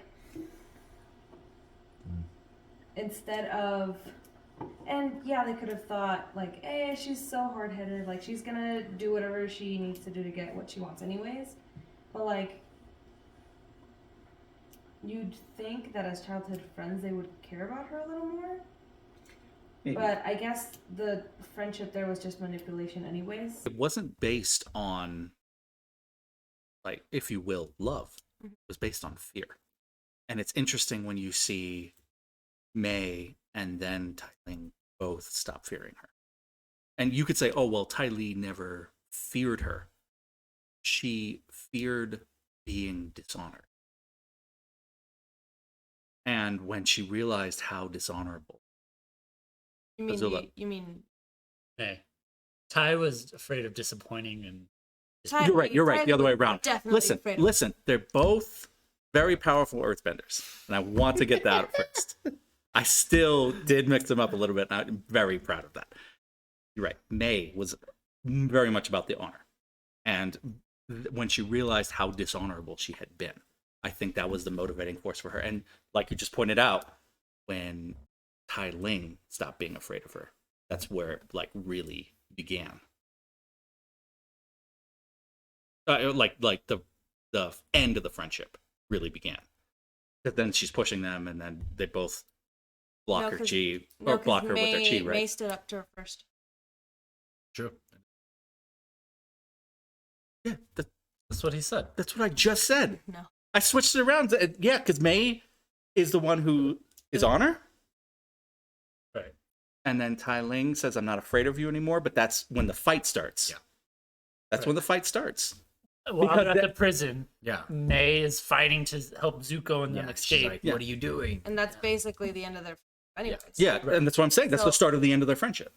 instead of and yeah they could have thought like hey she's so hard-headed like she's gonna do whatever she needs to do to get what she wants anyways but like you'd think that as childhood friends they would care about her a little more. But I guess the friendship there was just manipulation anyways. It wasn't based on, like, if you will, love. It was based on fear. And it's interesting when you see May and then Ty Ling both stop fearing her. And you could say, oh, well, Ty Lee never feared her. She feared being dishonored. And when she realized how dishonorable You mean Azula. you mean Hey, Ty was afraid of disappointing, and Ty- You're right. You're right. Ty The other way was around. Definitely Listen, afraid of listen. They're both very powerful earthbenders, and I want to get that out first. I still did mix them up a little bit, and I'm very proud of that. You're right. May was very much about the honor, and when she realized how dishonorable she had been, I think that was the motivating force for her. And like you just pointed out, when Tai Ling stopped being afraid of her, that's where it like really began. Like the end of the friendship really began. Because then she's pushing them, and then they both block No, her 'cause- chi, no, or 'cause block her with their chi, May right? stood up to her first. True. Yeah, that's what he said. that's what I just said. No. I switched it around. Yeah, because May is the one who is honor, Right. and then Tai Ling says, "I'm not afraid of you anymore." But that's when the fight starts. Yeah. That's when the fight starts. While Because they're at that- the prison, Yeah. May is fighting to help Zuko and them Yeah, she's escape. like, Yeah. what are you doing? And that's basically the end of their anyways. Yeah, and that's what I'm saying. That's the So- start of the end of their friendship.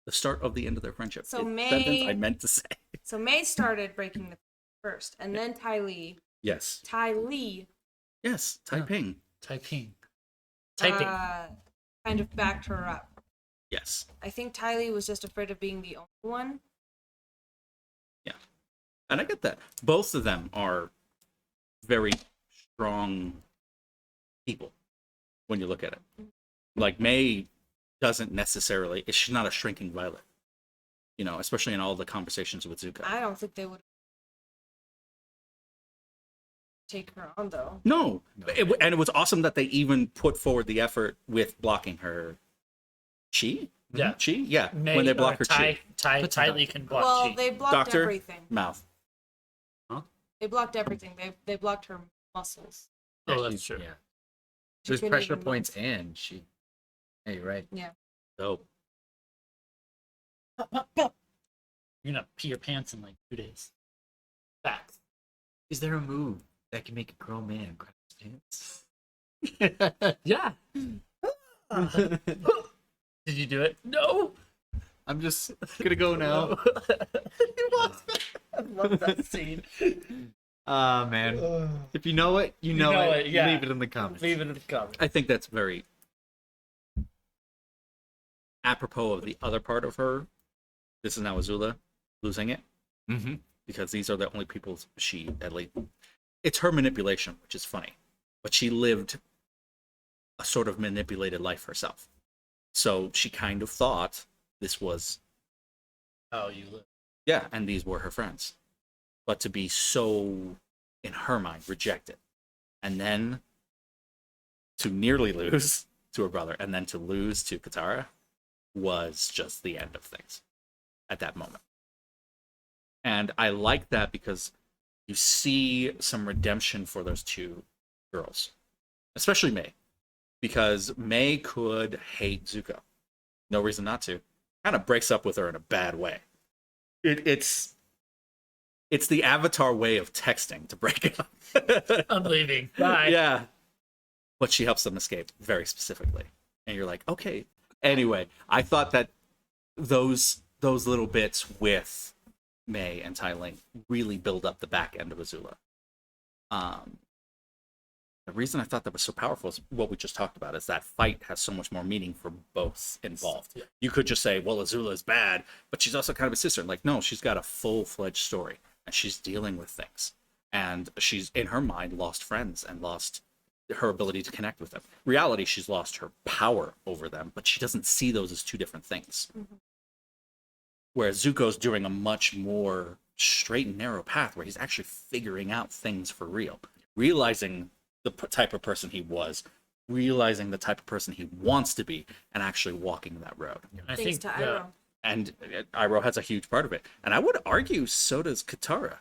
The start of the end of their friendship. So It's May- sentence I meant to say. So May started breaking the first, and then Ty Lee. Yes. Ty Lee Yes. Taiping. Typing. kind of backed her up. Yes. I think Ty Lee was just afraid of being the only one. And I get that. Both of them are very strong people when you look at it. Like May doesn't necessarily, she's not a shrinking violet. You know, especially in all the conversations with Zuko. I don't think they would take her on though. No. And it was awesome that they even put forward the effort with blocking her chi. Yeah. Chi? Yeah. May, when they block her Ty, chi. Ty Lee can block Well, chi. they blocked Doctor? everything. Mouth. They blocked everything. They blocked her muscles. Oh, Yeah, that's she's- true. Yeah. She There's couldn't pressure even points, move. and she. Yeah, you're right. Yeah. Dope. You're gonna pee your pants in like 2 days. Facts. Is there a move that can make a grown man crap his pants? Yeah. Did you do it? No. I'm just gonna go now. I love that scene. Ah, man. If you know it, you know, know it. it, yeah. Leave it in the comments. Leave it in the comments. I think that's very apropos of the other part of her. This is now Azula losing it, Mm-hmm. because these are the only people she, at least, it's her manipulation, which is funny, but she lived a sort of manipulated life herself. So she kind of thought this was, Oh, you live. yeah, and these were her friends. But to be so, in her mind, rejected, and then to nearly lose to her brother, and then to lose to Katara, was just the end of things at that moment. And I like that because you see some redemption for those two girls, especially May, because May could hate Zuko, no reason not to. Kind of breaks up with her in a bad way. It's the Avatar way of texting to break up. I'm leaving. Bye. Yeah, but she helps them escape very specifically, and you're like, okay. Anyway, I thought that those little bits with May and Tai Ling really build up the back end of Azula. The reason I thought that was so powerful is what we just talked about, is that fight has so much more meaning for both involved. Yeah. You could just say, well, Azula is bad, but she's also kind of a sister. Like, no, she's got a full-fledged story, and she's dealing with things. And she's, in her mind, lost friends and lost her ability to connect with them. Reality, she's lost her power over them, but she doesn't see those as two different things. Mm-hmm. Whereas Zuko's doing a much more straight and narrow path where he's actually figuring out things for real, realizing the type of person he was, realizing the type of person he wants to be, and actually walking that road. I Thanks think to Iroh. And Iroh has a huge part of it. And I would argue so does Katara.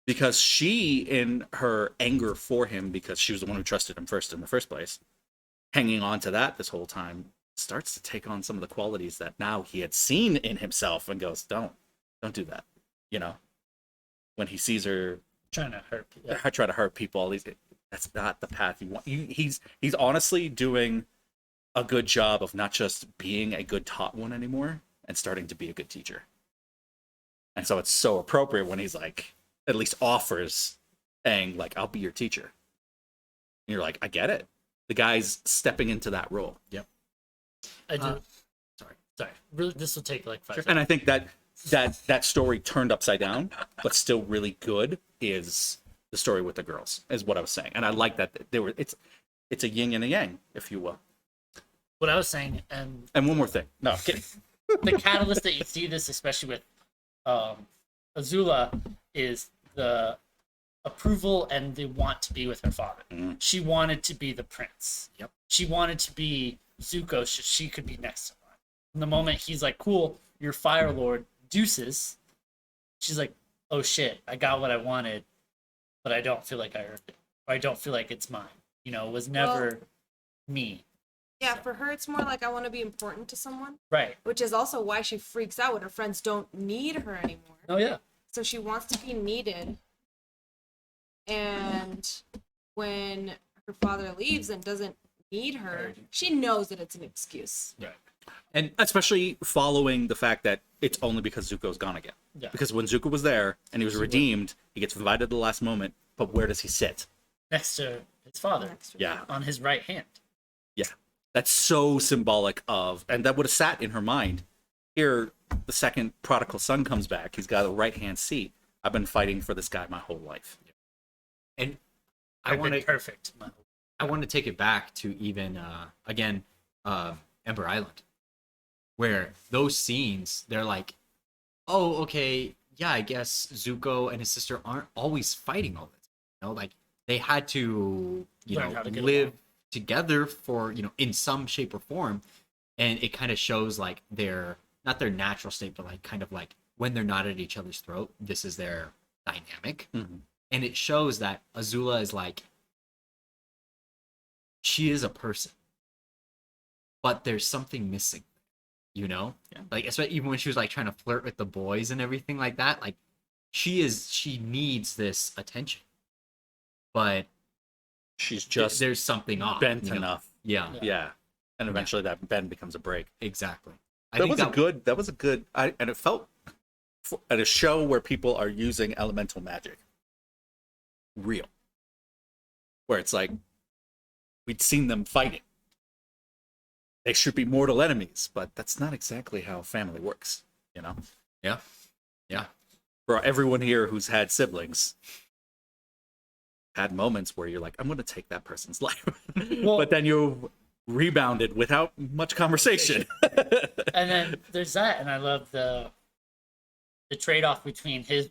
Because she, in her anger for him, because she was the one who trusted him first in the first place, hanging on to that this whole time, starts to take on some of the qualities that now he had seen in himself and goes, don't do that. You know, when he sees her trying to hurt people. try to hurt people, that's not the path you want. He's honestly doing a good job of not just being a good taught one anymore and starting to be a good teacher. And so it's so appropriate when he's like, at least offers Aang, like, I'll be your teacher. And you're like, I get it. The guy's stepping into that role. Yep. I do. Sorry. Really, this will take like 5 seconds. And I think that story turned upside down, but still really good, is the story with the girls, is what I was saying. And I like that it's a yin and a yang, if you will. What I was saying, and one more thing. No, I'm kidding. the catalyst that you see this, especially with Azula, is the approval and the want to be with her father. She wanted to be the prince. Yep. She wanted to be Zuko so she could be next to him. And the moment he's like, cool, you're Fire Lord, deuces, she's like, oh shit, I got what I wanted, but I don't feel like I earned it. Or I don't feel like it's mine. You know, it was never me. Yeah, for her, it's more like I want to be important to someone. Right. Which is also why she freaks out when her friends don't need her anymore. Oh, yeah. So she wants to be needed. And when her father leaves and doesn't need her, she knows that it's an excuse. Right. And especially following the fact that it's only because Zuko's gone again. Yeah. Because when Zuko was there and he was redeemed, he gets invited at the last moment, but where does he sit? Next to his father. Yeah. On his right hand. Yeah. That's so symbolic of, and that would have sat in her mind. Here, the second prodigal son comes back. He's got a right-hand seat. I've been fighting for this guy my whole life. And I want to perfect. I want to take it back to even Ember Island, where those scenes, they're like, oh, okay, yeah, I guess Zuko and his sister aren't always fighting all the time. You know, like they had to, Learn how to get live along together for, in some shape or form. And it kind of shows like not their natural state, but like kind of like when they're not at each other's throat, this is their dynamic. Mm-hmm. And it shows that Azula is like, she is a person, but there's something missing, Yeah. like especially even when she was like trying to flirt with the boys and everything like that, like she needs this attention, but She's just there's something off, bent enough. Yeah, Yeah. And eventually that bend becomes a break. exactly. That was a good, and it felt at a show where people are using elemental magic real, where it's like we'd seen them fighting. They should be mortal enemies, but that's not exactly how family works, Yeah. For everyone here who's had siblings, had moments where you're like, I'm going to take that person's life, but then you rebounded without much conversation. And then there's that, and I love the trade-off between his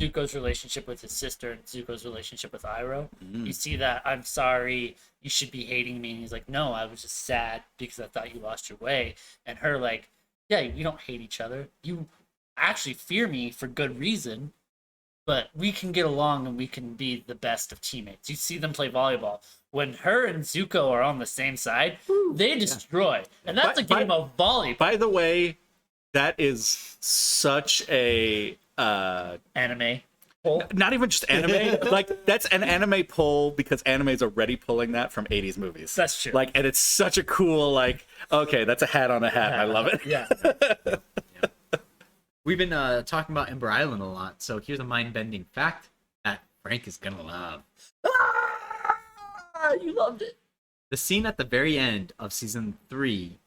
Zuko's relationship with his sister and Zuko's relationship with Iroh. You see that, I'm sorry, you should be hating me, and he's like, no, I was just sad because I thought you lost your way. And her like, yeah, we don't hate each other, you actually fear me for good reason, but we can get along and we can be the best of teammates. You see them play volleyball. When her and Zuko are on the same side, they destroy. And that's a game of volleyball. By the way, that is such a Anime poll. not even just anime. Like that's an anime poll because anime is already pulling that from 80s movies. That's true. Like, and it's such a cool, like, okay, that's a hat on a hat. I love it. Yeah. We've been talking about Ember Island a lot, so here's a mind-bending fact that Frank is gonna love. You loved it. The scene at the very end of season 3,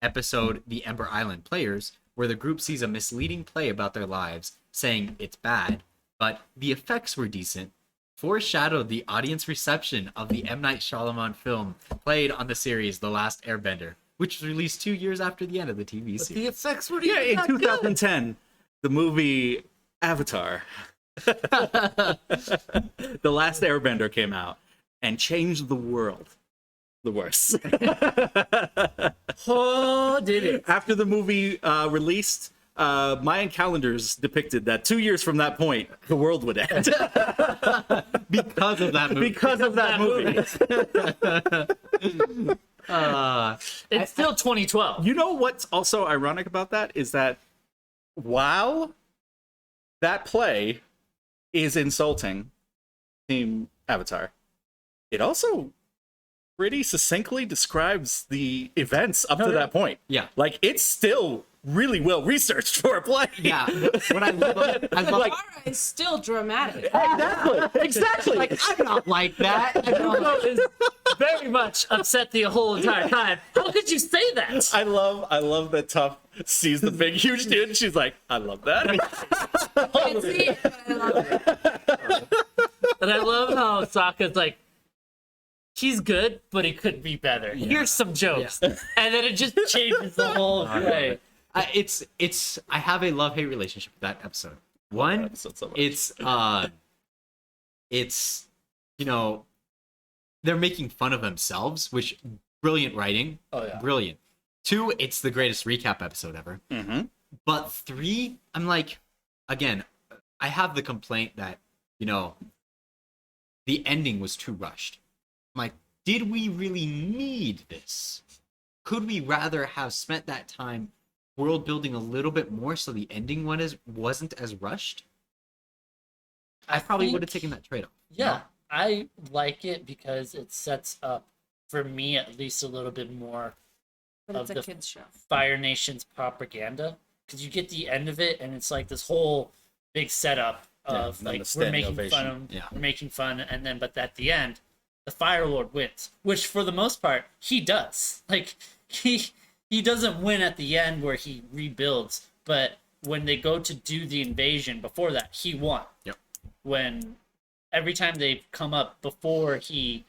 episode The Ember Island Players, where the group sees a misleading play about their lives, saying it's bad, but the effects were decent, foreshadowed the audience reception of the M. Night Shyamalan film played on the series The Last Airbender, which was released 2 years after the end of the TV The series. effects were Yeah, in 2010, the movie Avatar, The Last Airbender came out and changed the world. The worst. Oh, did it? After the movie released, Mayan calendars depicted that 2 years from that point, the world would end. Because of that movie. Because of that movie. It's still 2012. You know what's also ironic about that is that while that play is insulting Team Avatar, it also pretty succinctly describes the events up to that point. Yeah. Like, it's still really well researched for a play. Yeah. What I love, Like- Ara is still dramatic. Exactly. like, I'm not like that. Zuko is very much upset the whole entire time. How could you say that? I love that Toph sees the big huge dude and she's like, I love that. Can't see it, but I love it. And I love how Sokka's like, he's good, but he could be better. Here's some jokes. And then it just changes the whole play. It's I have a love-hate relationship with that episode. One, episode so much. it's you know, they're making fun of themselves, which brilliant writing. Oh, yeah. Brilliant. Two, it's the greatest recap episode ever. Mm-hmm. But three, I'm like, again, I have the complaint that, you know, the ending was too rushed. I'm like, did we really need this? Could we rather have spent that time world building a little bit more so the ending wasn't as rushed? I probably think- would have taken that trade-off. Yeah, I like it because it sets up, for me at least, a little bit more But of it's a the kid's show. Fire Nation's propaganda. Because you get the end of it, and it's like this whole big setup of and then like the we're standing making fun ovation. of, Yeah. we're making fun, and then but at the end, the Fire Lord wins, which for the most part he does. Like he doesn't win at the end where he rebuilds, but when they go to do the invasion before that, he won. Yep. When every time they come up before he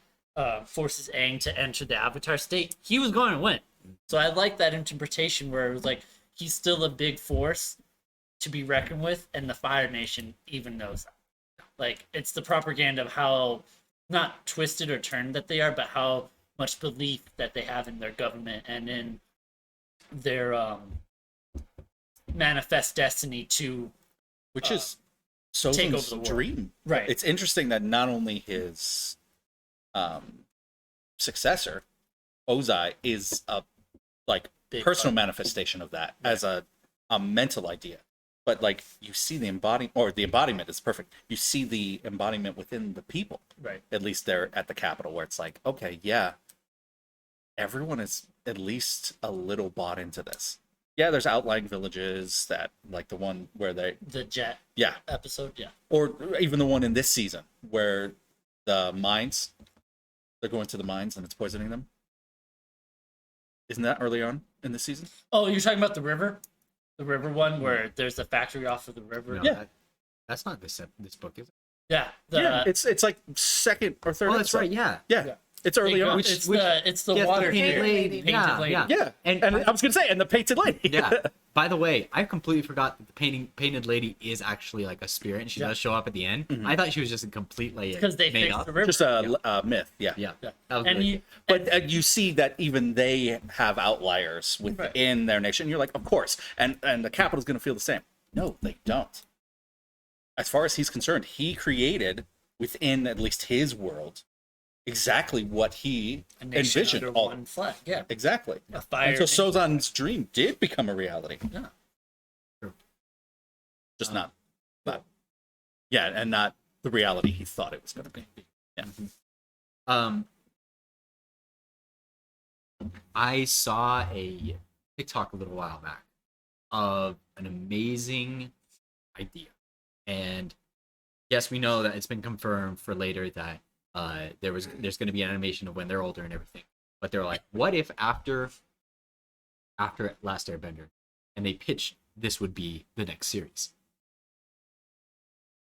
forces Aang to enter the Avatar state, he was going to win. So I like that interpretation where it was like he's still a big force to be reckoned with, and the Fire Nation even knows that. Like, it's the propaganda of how not twisted or turned that they are, but how much belief that they have in their government and in their manifest destiny to Which is take over Sozin's the world. dream. Right. It's interesting that not only his successor, Ozai, is a like Big personal part. manifestation of that as a mental idea. But like you see the embodiment is perfect. You see the embodiment within the people. right. At least they're at the capital where it's like, okay, yeah, everyone is at least a little bought into this. Yeah, there's outlying villages that like the one where they The Jet yeah, episode, yeah. or even the one in this season where the mines, they're going to the mines and it's poisoning them. Isn't that early on in this season? Oh, you're talking about the river? The river one where there's a factory off of the river? No, Yeah. that's not this book, is it? Yeah. Yeah, it's like second or third. Oh, that's episode. right. Yeah. Yeah, it's early on. It's which- the yes, the water painted here. lady. Painted Yeah, lady. yeah. Yeah, And and I was gonna say, and the painted lady. Yeah. By the way, I completely forgot that the painted lady is actually like a spirit, and she Yeah. does show up at the end. I thought she was just a complete like Because they made fixed up. the river. Just a myth. Yeah. Yeah. Yeah. That was And really you, But you see that even they have outliers within their nation. You're like, of course, and the capital's going to feel the same. No, they don't. As far as he's concerned, he created within at least his world exactly what he a nation envisioned. under All one flag. Yeah. exactly. A fire. And so Sozan's dream did become a reality. Yeah. Just not, yeah, and not the reality he thought it was going to be. Yeah. I saw a TikTok a little while back of an amazing idea, and yes, we know that it's been confirmed for later that there's going to be an animation of when they're older and everything. But they're like, what if after Last Airbender, and they pitched this would be the next series.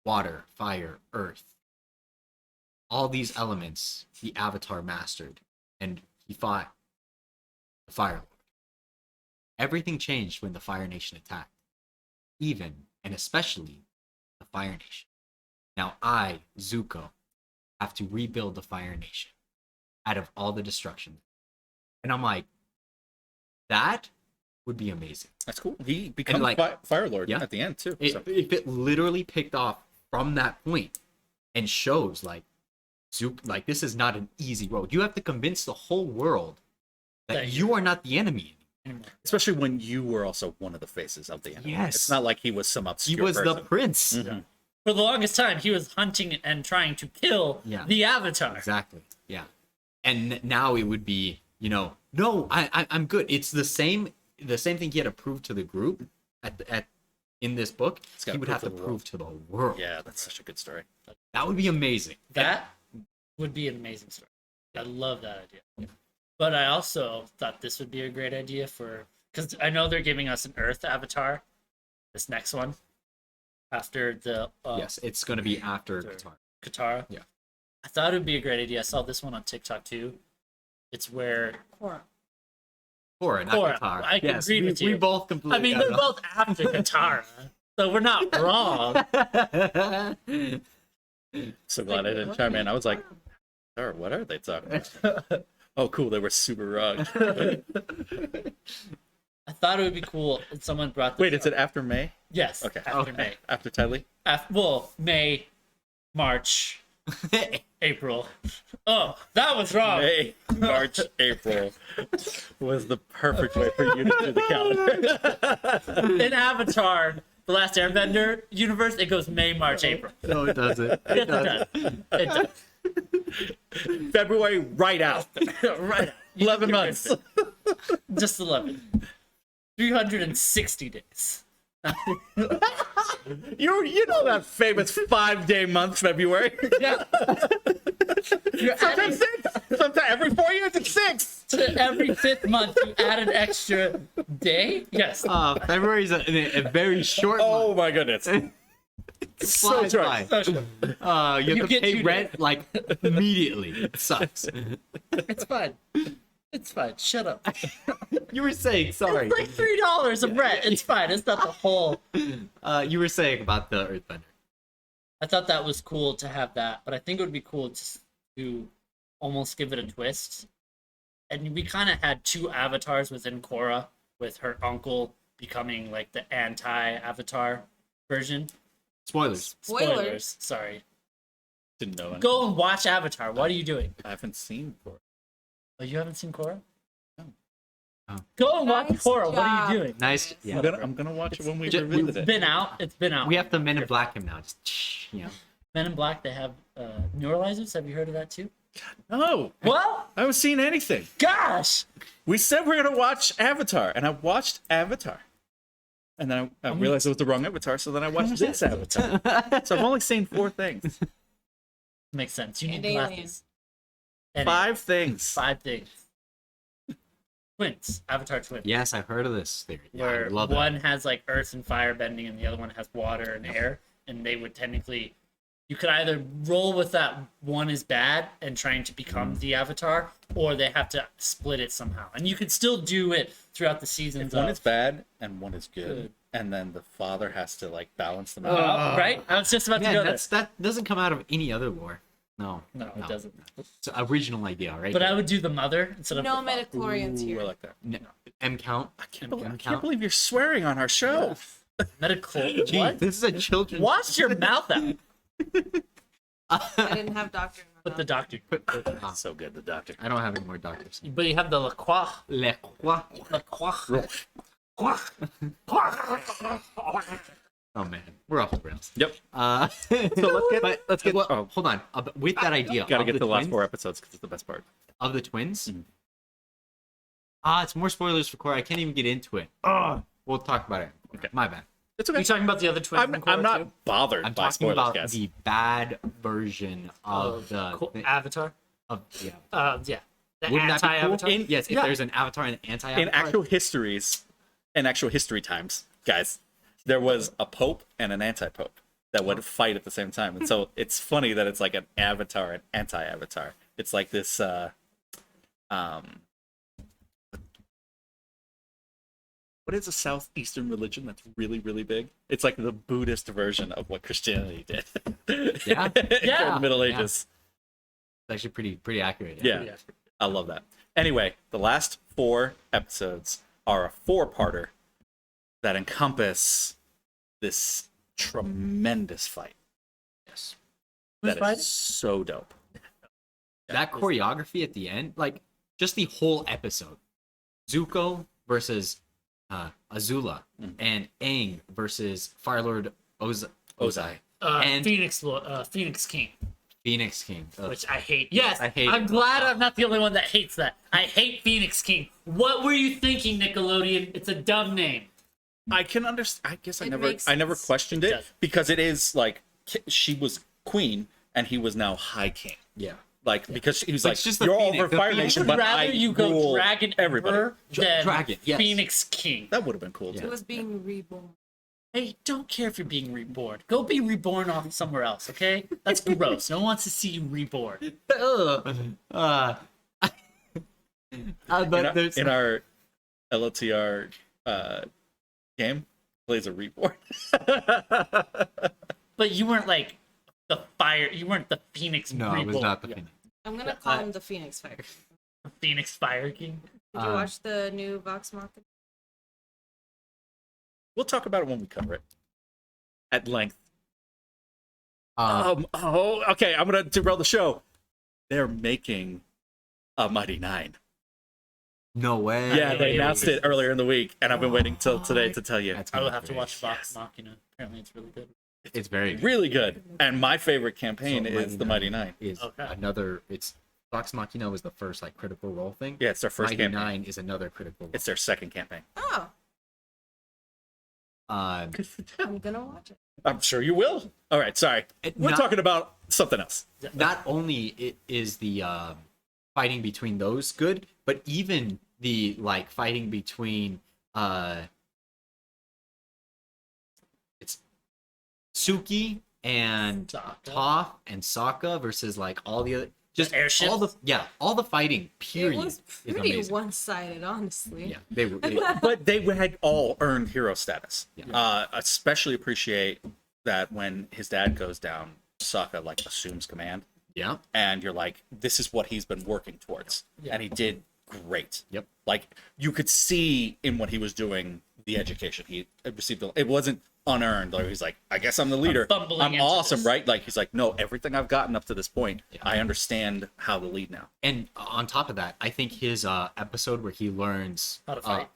Water, fire, earth, all these elements the Avatar mastered, and he fought the Fire Lord. Everything changed when the Fire Nation attacked, even and especially the Fire Nation. Now I, Zuko, have to rebuild the Fire Nation out of all the destruction. And I'm like, that would be amazing. That's cool. He becomes like- Fire Lord yeah. at the end too. If So. it literally picked off from that point and shows like like this is not an easy road. You have to convince the whole world that That you are not the enemy. Especially when you were also one of the faces of the enemy. Yes. It's not like he was some He obscure was person. the prince. Mhm. For the longest time, he was hunting and trying to kill Yeah. the Avatar. Exactly. Yeah. and now it would be, no, I'm good. It's the same thing he had to prove to the group in this book. gotta He would prove have to to the prove to the world. Yeah, that's such a good story. That would be amazing. That would be an amazing story. I love that idea. But I also thought this would be a great idea because I know they're giving us an Earth avatar, this next one, after the Yes, it's going to be after Qatar. Katara. Yeah. I thought it would be a great idea. I saw this one on TikTok too. It's where Korra. Korra, not Korra. Qatar. I yes, agree with you. We both completely. I mean, they're both after Katara, so we're not wrong. So glad I didn't chime in. I was like, "Sir, what are they talking about?" Oh, cool. They were super wrong. I thought it would be cool if someone brought this Wait, is up. it after May? Yes, Okay. after May. After Telly? May, March, April. Oh, that was wrong. May, March, April was the perfect way for you to do the calendar. In Avatar, The Last Airbender universe, it goes May, March, April. No, it doesn't. Yes, it does. It does. February, right out. Right. 11 months. Just 11. 360 days. You know that famous 5-day month, February. Yeah. Sometimes 6. Sometimes every 4 years it's 6. To every 5th month, you add an extra day? Yes. February is a very short Oh month. my goodness. So Flies true. by. So, You have You to get pay 2 rent like immediately. It sucks. it's fine. It's fine. Shut up. You were saying, sorry. It's like $3 of rent. It's fine. It's not the whole. You were saying about the Earthbender. I thought that was cool to have that, but I think it would be cool to almost give it a twist. And we kind of had 2 avatars within Korra, with her uncle becoming like the anti-avatar version. Spoilers. Spoilers. Sorry. Didn't know. Go and watch Avatar. What are you doing? I haven't seen before. Oh, you haven't seen Korra? No. Oh. Go and watch Nice Korra. What are job. you doing? Nice. Yeah. I'm gonna watch it when we It's revisit it. been out. It's been out. We have to Men in Black him now. Just, Men in Black. They have neuralizers. Have you heard of that too? No, Well, I haven't seen anything. gosh. We said we're gonna watch Avatar, and I watched Avatar, and then I realized it was the wrong Avatar. So then I watched this Avatar. So I've only seen 4 things. Makes sense. You need And Alien. glasses. And 5 things. 5 things. Twins. Avatar twins. yes, I've heard of this theory. Yeah, I Where love one that. has like earth and fire bending and the other one has water and air. And they would technically, you could either roll with that one is bad and trying to become the Avatar, or they have to split it somehow. And you could still do it throughout the seasons. One of- is bad and one is good, Good. and then the father has to like balance them out. Right? I was just about to Yeah, go there. that doesn't come out of any other lore. No. No, it doesn't. It's an original idea, right? But I would do the mother instead of No the father. midichlorians Ooh, here. I like that. M count. I can't count. believe you're swearing on our show. Medical. Gee, What? this is a children's. Wash your mouth out. I didn't have doctor in my Put the doctor. So good, the doctor. I don't have any more doctors. But you have the La Croix. Le Croix. La Croix. Oh man, we're off the rails. Yep. So let's get- Well, oh. hold on. With that idea, Got to of get to the last twins- 4 episodes because it's the best part. of the twins. Mhm. It's more spoilers for Korra. I can't even get into it. We'll talk about it. Okay. My bad. It's Are okay. you talking about the other twins? in I'm Korra, not too? bothered I'm by talking spoilers, about guys. the bad version of Avatar. yeah. Yeah. The Wouldn't that be cool? anti-Avatar. Yes, if Yeah. there's an Avatar and an anti-Avatar. In actual histories, in actual history times, guys, there was a pope and an anti-pope that would fight at the same time. And so it's funny that it's like an avatar and anti-avatar. It's like this what is a southeastern religion that's really, really big? It's like the Buddhist version of what Christianity did. Yeah. Yeah. In the Middle Yeah. Ages. It's actually pretty accurate. Yeah. I love that. Anyway, the last 4 episodes are a 4-parter that encompass this tremendous fight. Yes. Who's That fighting? is so dope. That choreography at the end, like just the whole episode, Zuko versus Azula, and Aang versus Firelord Ozai. Ozai. And- Phoenix King. Phoenix King. Ugh. which I hate. Yes, I hate I'm it. glad I'm not the only one that hates that. I hate Phoenix King. What were you thinking, Nickelodeon? It's a dumb name. I can understand. I guess It I makes never sense. questioned It it does. because it is like she was queen and he was now high king. Yeah. Like because he was But like, it's just the you're Phoenix- over the Fire Phoenix- Nation, I would but rather I you go rule Dragon everybody. Emperor than Dragon, yes. Phoenix King. That would have been cool Yeah. It too. was being reborn. Hey, don't care if you're being reborn. Go be reborn off somewhere else, okay? That's gross. No one wants to see you reborn. Ugh. But there's In our LOTR game, plays a reborn. But you weren't like the fire. You weren't the Phoenix. no, reborn. it was not the Yeah. Phoenix. I'm gonna call him the Phoenix Fire. Phoenix Fire King. Did you watch the new Vox Machina? We'll talk about it when we cover it at length. Um, Okay. I'm gonna derail the show. They're making a Mighty Nine. no way. Yeah, they announced it earlier in the week, and I've been waiting till today to tell you. That's I will gonna have be to great. watch Vox Machina. Apparently, it's really good. It's very good. Really good. And my favorite campaign So is the Mighty Nine. Is Okay. another. It's Vox Machina was the first like critical role thing. Yeah, it's their first Mighty campaign. Nine is another critical role. It's their second campaign. Oh, Uh, I'm gonna watch it. I'm sure you will. All right, sorry. We're not- talking about something else. not only is the fighting between those good, but even the like fighting between it's Suki and Sokka. Toph and Sokka versus like all the other just airships? all the fighting period It was is pretty amazing. one-sided, honestly. Yeah, they were. But they had all earned hero status. Yeah. Especially appreciate that when his dad goes down, Sokka like assumes command, yeah. and you're like, this is what he's been working towards, Yeah. and he did great. Yep. Like you could see in what he was doing, the education he received. It wasn't unearned. Like he's like, I guess I'm the leader. fumbling I'm into awesome, this. right? Like he's like, no, everything I've gotten up to this point, Yeah. I understand how to lead now. And on top of that, I think his episode where he learns How to fight.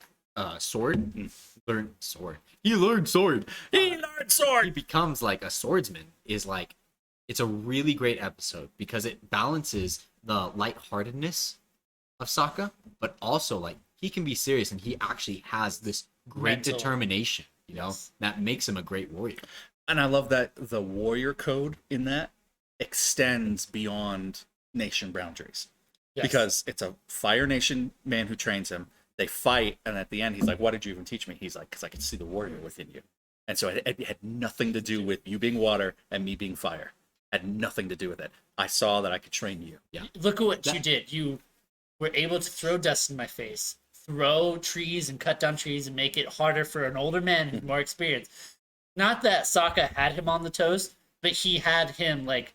sword, learn sword. He learned sword. He learned He sword. becomes like a swordsman. Is like, it's a really great episode because it balances the lightheartedness of Sokka, but also like he can be serious and he actually has this great Mental. determination. You know, Yes. that makes him a great warrior. And I love that the warrior code in that extends beyond nation boundaries. Yes. Because it's a Fire Nation man who trains him. They fight, and at the end, he's like, "Why did you even teach me?" He's like, "Because I could see the warrior within you." And so it had nothing to do with you being water and me being fire. Had nothing to do with it. I saw that I could train you. Look at what you did. You were able to throw dust in my face, throw trees and cut down trees and make it harder for an older man who's more experienced. Not that Sokka had him on the toes, but he had him like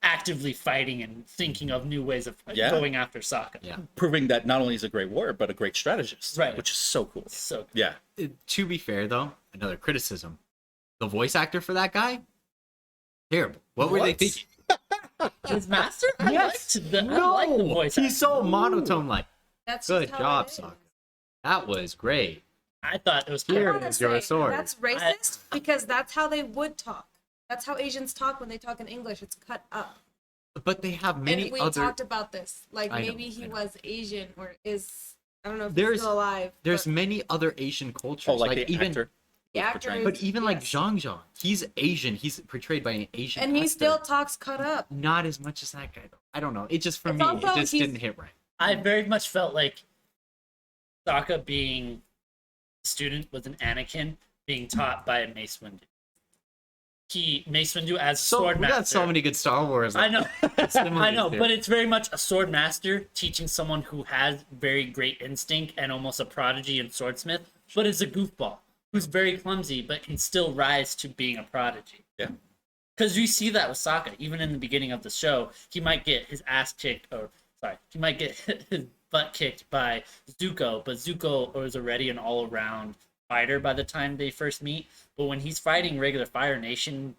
actively fighting and thinking of new ways of Yeah. going after Sokka. Yeah. Proving that not only is a great warrior, but a great strategist. Right. Which is so cool. So Yeah. To be fair, though, another criticism: the voice actor for that guy, terrible. What were they What? thinking? his master? I liked I liked the voice he's actor. so monotone. Like, That's good just how job, it is. Sokka. That was great. I thought it was Here I cool. wanna is your say, sword. That's racist because that's how they would talk. That's how Asians talk when they talk in English. It's cut up. But they have many and we other. talked about this. Like I know, maybe he I know. was Asian or is I don't know if There's- he's still alive. There's but many other Asian cultures. Oh, like the even, actor. the who's actor portraying- But even like yes. Zhang Zhang, he's Asian. He's portrayed by an Asian. and he actor. still talks cut up. Not as much as that guy though. I don't know. It just for It's me, also- it just he's- didn't hit right. I very much felt like Sokka being a student was an Anakin being taught by a Mace Windu. Mace Windu as a So sword we master. got so many good Star Wars. I know, Similes I know, there. but it's very much a sword master teaching someone who has very great instinct and almost a prodigy and swordsmith, but is a goofball who's very clumsy but can still rise to being a prodigy. Yeah. Because you see that with Sokka, even in the beginning of the show, he might get his ass kicked, he might get his butt kicked by Zuko, but Zuko was already an all-around fighter by the time they first meet. But when he's fighting regular Fire Nation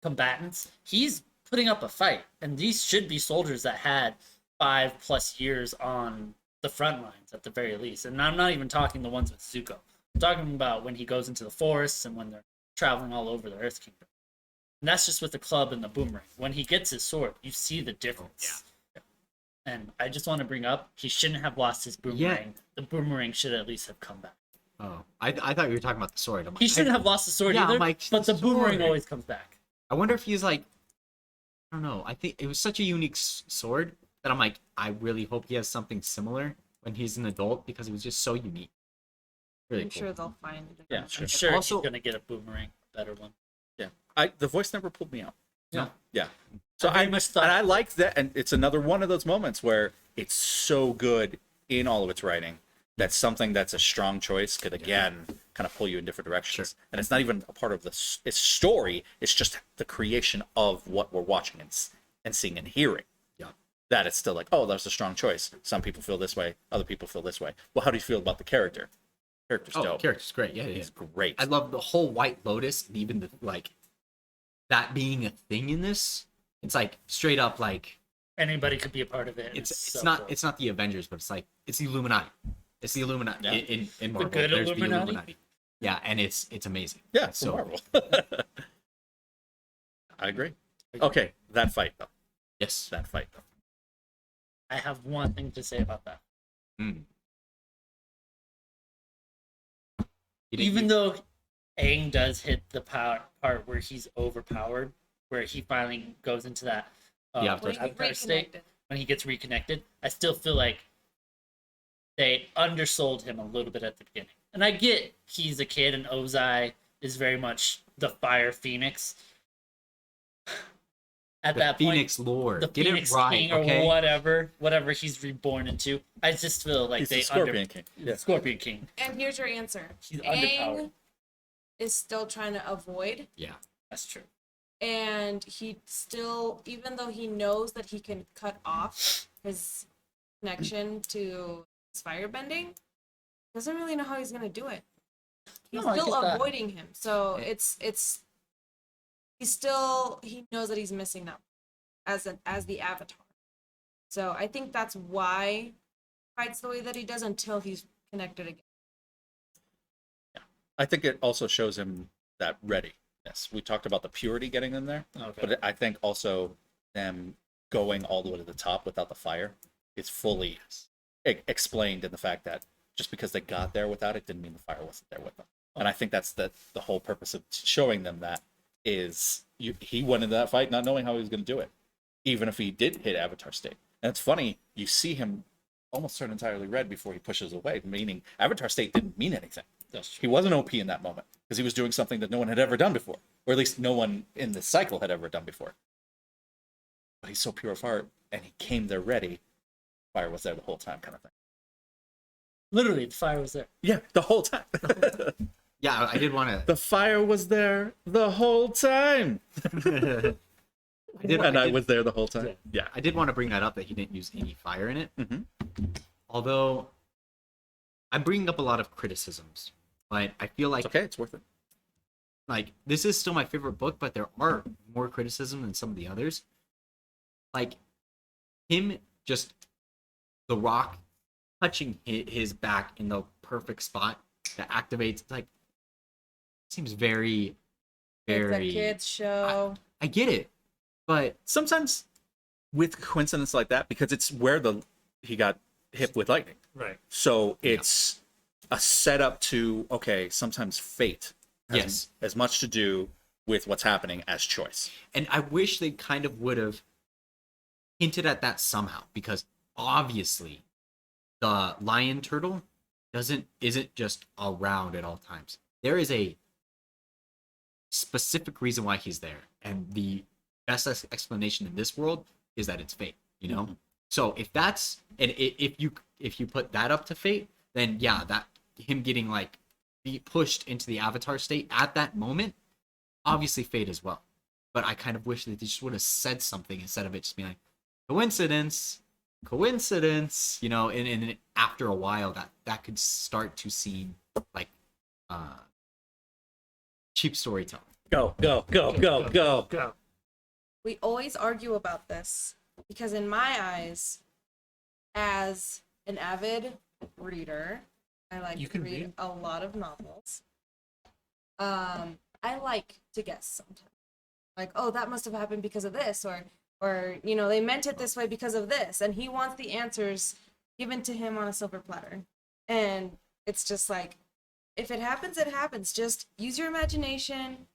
combatants, he's putting up a fight. And these should be soldiers that had 5+ years on the front lines at the very least. And I'm not even talking the ones with Zuko. I'm talking about when he goes into the forests and when they're traveling all over the Earth Kingdom. And that's just with the club and the boomerang. When he gets his sword, you see the difference. And I just want to bring up, he shouldn't have lost his boomerang. The boomerang should at least have come back. Oh, I thought you were talking about the sword. I'm like, He shouldn't have lost the sword either, but the boomerang sword. always comes back. I wonder if he's like, I don't know. I think it was such a unique sword that I'm like, I really hope he has something similar when he's an adult because it was just so unique. Really I'm cool. sure they'll find it. Yeah, I'm sure Also- he's gonna get a boomerang, better one. Yeah, the voice never pulled me out. Yeah. Yeah. So I very much thought- and I like that, and it's another one of those moments where it's so good in all of its writing that something that's a strong choice could again kind of pull you in different directions. Sure. And it's not even a part of its story; it's just the creation of what we're watching and seeing and hearing. Yeah. That it's still like, oh, that's a strong choice. Some people feel this way, other people feel this way. Well, how do you feel about the character? Character's Oh, dope. character's great. Yeah, yeah. He's great. I love the whole White Lotus, and even the like that being a thing in this. It's like straight up like Anybody could be a part of it. and it's so not cool. it's not the Avengers, but it's like it's the Illuminati. It's the Illuminati Yeah. in Marvel. good There's Illuminati? the Illuminati. Yeah, and it's amazing. Yeah, it's So- Marvel. I agree. Okay, that fight though. Yes. That fight though. I have one thing to say about that. Mm. Even though Aang does hit the part where he's overpowered, where he finally goes into that Yeah, When he Avatar state, reconnected. when he gets reconnected, I still feel like they undersold him a little bit at the beginning. And I get he's a kid and Ozai is very much the Fire Phoenix. At the that Phoenix point, lore. the Get Phoenix it right, King or okay? whatever he's reborn into. I just feel like He's they the Scorpion King. Yeah. Scorpion King. And here's your answer. He's Aang underpowered. is still trying to avoid, Yeah. That's true. and he still, even though he knows that he can cut off his connection to his firebending, doesn't really know how he's gonna do it. He's No, I still get that. avoiding him, so Yeah. he knows that he's missing out as the Avatar. So I think that's why he fights the way that he does until he's connected again. I think it also shows him that readiness. We talked about the purity getting in there, Okay. but I think also them going all the way to the top without the fire is fully explained in the fact that just because they got there without it didn't mean the fire wasn't there with them. And I think that's the whole purpose of showing them that is he went into that fight not knowing how he was going to do it, even if he did hit Avatar State. And it's funny, you see him almost turn entirely red before he pushes away, meaning Avatar State didn't mean anything. That's true. He wasn't OP in that moment because he was doing something that no one had ever done before, or at least no one in the cycle had ever done before. But he's so pure of heart, and he came there ready. Fire was there the whole time, kind of thing. Literally, the fire was there. Yeah, the whole time. Yeah, I did want to. The fire was there the whole time. I was there the whole time. Yeah. I did want to bring that up that he didn't use any fire in it. Mhm. Although I'm bringing up a lot of criticisms, but I feel like It's okay. It's worth it. like this is still my favorite book, but there are more criticism than some of the others. Like him just the rock touching his back in the perfect spot that activates like seems very It's a very kids show. I get it, but Sometimes with coincidence like that, because it's where he got hit with lightning. Right. So it's a setup to, okay, sometimes fate has Yes. as much to do with what's happening as choice. and I wish they kind of would have hinted at that somehow because obviously the lion turtle isn't just around at all times. There is a specific reason why he's there, and the best explanation in this world is that it's fate. You know, Mhm. so if that's and if you put that up to fate, then yeah, that him getting like be pushed into the Avatar state at that moment, obviously fate as well. But I kind of wish that they just would have said something instead of it just being like coincidence, you know, and after a while that could start to seem like cheap storytelling. Go. Go. We always argue about this because in my eyes, as an avid reader, I like You to can read read. a lot of novels. I like to guess sometimes. like, oh, that must have happened because of this, or you know, they meant it this way because of this, and he wants the answers given to him on a silver platter. And it's just like, if it happens, it happens. Just use your imagination.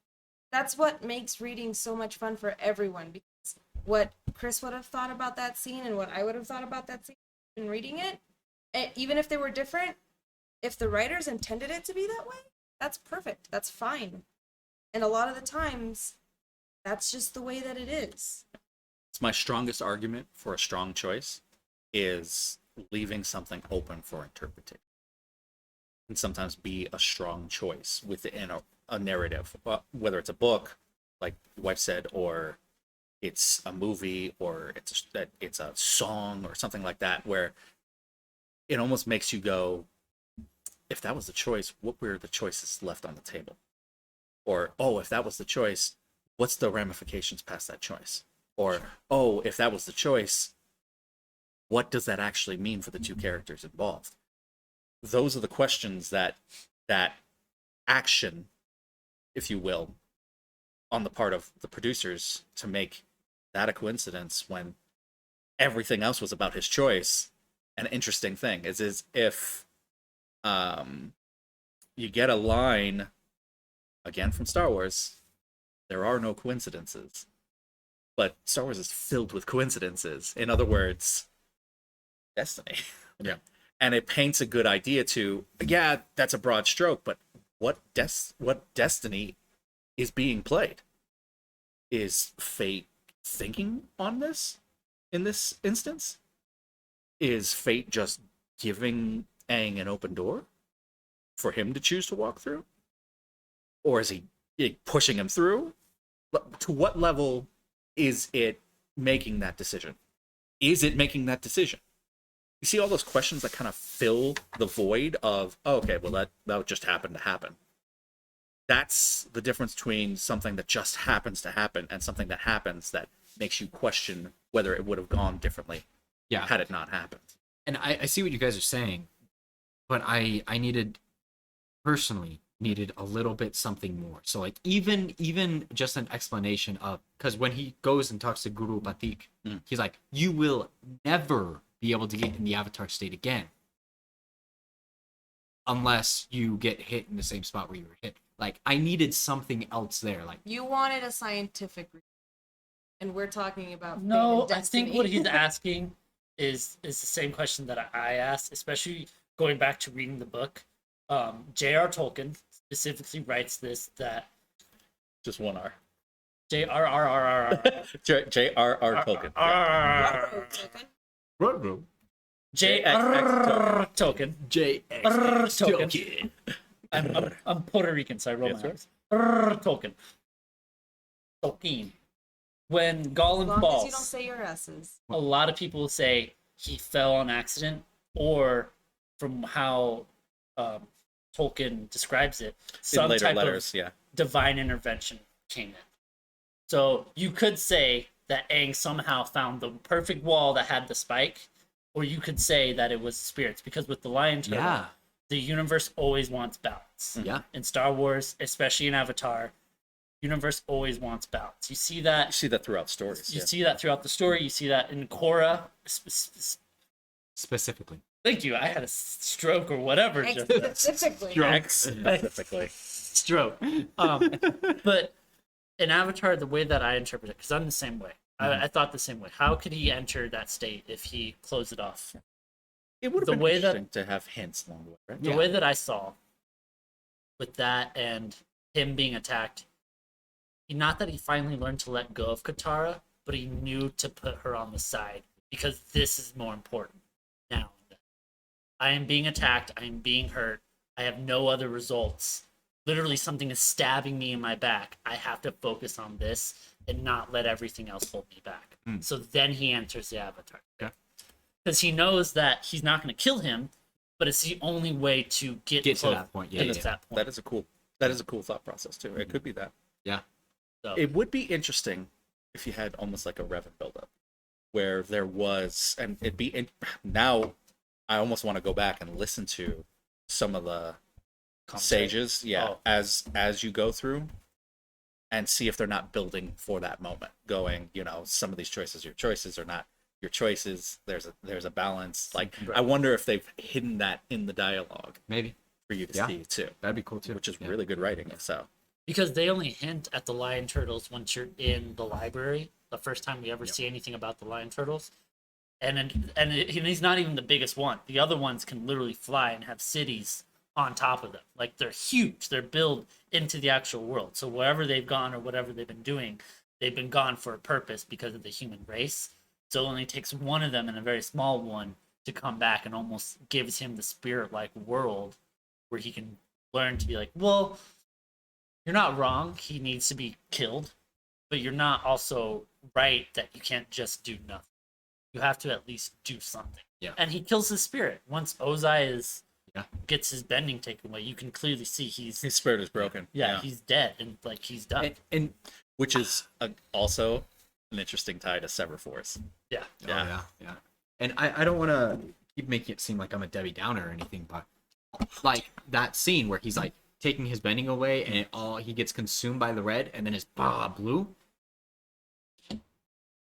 That's what makes reading so much fun for everyone, because what Chris would have thought about that scene and what I would have thought about that scene in reading it, even if they were different, if the writers intended it to be that way, that's perfect. That's fine. And a lot of the times, that's just the way that it is. It's my strongest argument for a strong choice is leaving something open for interpretation. Can sometimes be a strong choice within a narrative, whether it's a book, like your wife said, or it's a movie, or it's a song or something like that, where it almost makes you go, if that was the choice, what were the choices left on the table? Or, oh, if that was the choice, what's the ramifications past that choice? Or, oh, if that was the choice, what does that actually mean for the two characters involved? Those are the questions that action, if you will, on the part of the producers to make that a coincidence when everything else was about his choice. An interesting thing is if you get a line, again from Star Wars, there are no coincidences. But Star Wars is filled with coincidences. In other words, destiny. Yeah. And it paints a good idea to, yeah, that's a broad stroke, but what destiny is being played? Is fate thinking on this in this instance? Is fate just giving Aang an open door for him to choose to walk through? Or is he pushing him through? To what level is it making that decision? Is it making that decision? You see all those questions that kind of fill the void of, oh, okay, well, that just happened to happen. That's the difference between something that just happens to happen and something that happens that makes you question whether it would have gone differently had it not happened. And I see what you guys are saying, but I personally needed a little bit something more. So like even just an explanation of, because when he goes and talks to Guru Batik, he's like, you will never be able to get in the Avatar state again unless you get hit in the same spot where you were hit. Like, I needed something else there. Like, You wanted a scientific reason, and we're talking about fate No, and I think destiny. what he's asking is the same question that I asked, especially going back to reading the book. J.R. Tolkien specifically writes this, that Just one R. J.R.R.R.R. J.R.R. Tolkien. J.R. Tolkien. JX Tolkien. I'm Puerto Rican, so I roll my R's. Tolkien. When As Gollum long falls, as you don't say your S's. a lot of people say he fell on accident, or from how Tolkien describes it, some later type letters, of yeah. divine intervention came in. So you could say that Aang somehow found the perfect wall that had the spike, or you could say that it was spirits, because with the lion turtle, the universe always wants balance. Yeah. In Star Wars, especially in Avatar, universe always wants balance. You see that. You see that throughout stories. You see that throughout the story. You see that in Korra. specifically. Thank you. I had a stroke or whatever. just then. Specifically. Specifically. Stroke. But in Avatar, the way that I interpret it, because I'm the same way. I thought the same way. How could he enter that state if he closed it off? It would have The been way interesting to have hints along the way, right? The way that I saw with that and him being attacked, not that he finally learned to let go of Katara, but he knew to put her on the side, because this is more important now. I am being attacked. I am being hurt. I have no other results. Literally, something is stabbing me in my back. I have to focus on this and not let everything else hold me back. So then he enters the Avatar. Okay. Because he knows that he's not going to kill him, but it's the only way to get to that point. Yeah, that point. That is a cool thought process too. It could be that. Yeah. So, It would be interesting if you had almost like a Revan buildup, where there was, and it'd be now. I almost want to go back and listen to some of the sages, Oh. as you go through, and see if they're not building for that moment, going, you know, some of these choices, your choices are not your choices. There's a balance. Like, I wonder if they've hidden that in the dialogue Maybe. for you to Yeah. see too, That'd be cool too. which is Yeah. really good writing. If so, Because they only hint at the lion turtles once you're in the library. The first time we ever see anything about the lion turtles, and he's not even the biggest one. The other ones can literally fly and have cities on top of them. Like, they're huge. They're built into the actual world. So wherever they've gone or whatever they've been doing, they've been gone for a purpose because of the human race. So it only takes one of them and a very small one to come back, and almost gives him the spirit-like world where he can learn to be like, well, you're not wrong. He needs to be killed, but you're not also right that you can't just do nothing. You have to at least do something. Yeah. And he kills his spirit. Once Ozai Yeah. gets his bending taken away, you can clearly see his spirit is broken. he's dead, and like, he's done. And Which is also an interesting tie to Sever Force. yeah. yeah. And I don't want to keep making it seem like I'm a Debbie Downer or anything, but like that scene where he's like taking his bending away and he gets consumed by the red, and then his blue.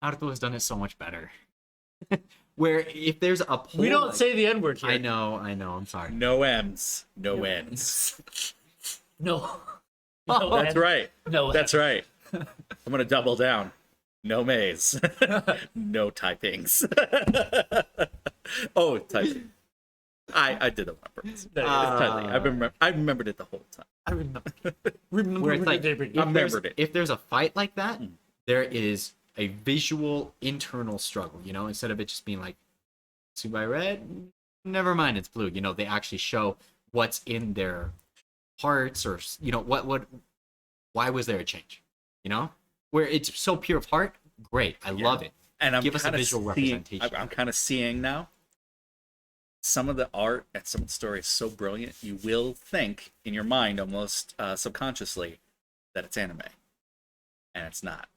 Naruto has done it so much better. Where if there's a pull, We don't like- say the N word here. I know. I'm sorry. No M's, no ends. No. Oh, That's right. No. That's right. I'm gonna double down. No maze. No typings. Oh, typing. I did it on purpose. There you It's go. typing. I remembered it the whole time. I remember. Remember Where it's when like, they if remembered it. if there's a fight like that, there is a visual internal struggle, you know, instead of it just being like, "See by red, never mind, it's blue." You know, they actually show what's in their hearts, or, you know, why was there a change? You know, where it's so pure of heart, great, I love it. And I'm Give us a kinda visual seeing- representation. I'm kind of seeing now. Some of the art and some of the story is so brilliant, you will think in your mind, almost subconsciously, that it's anime, and it's not.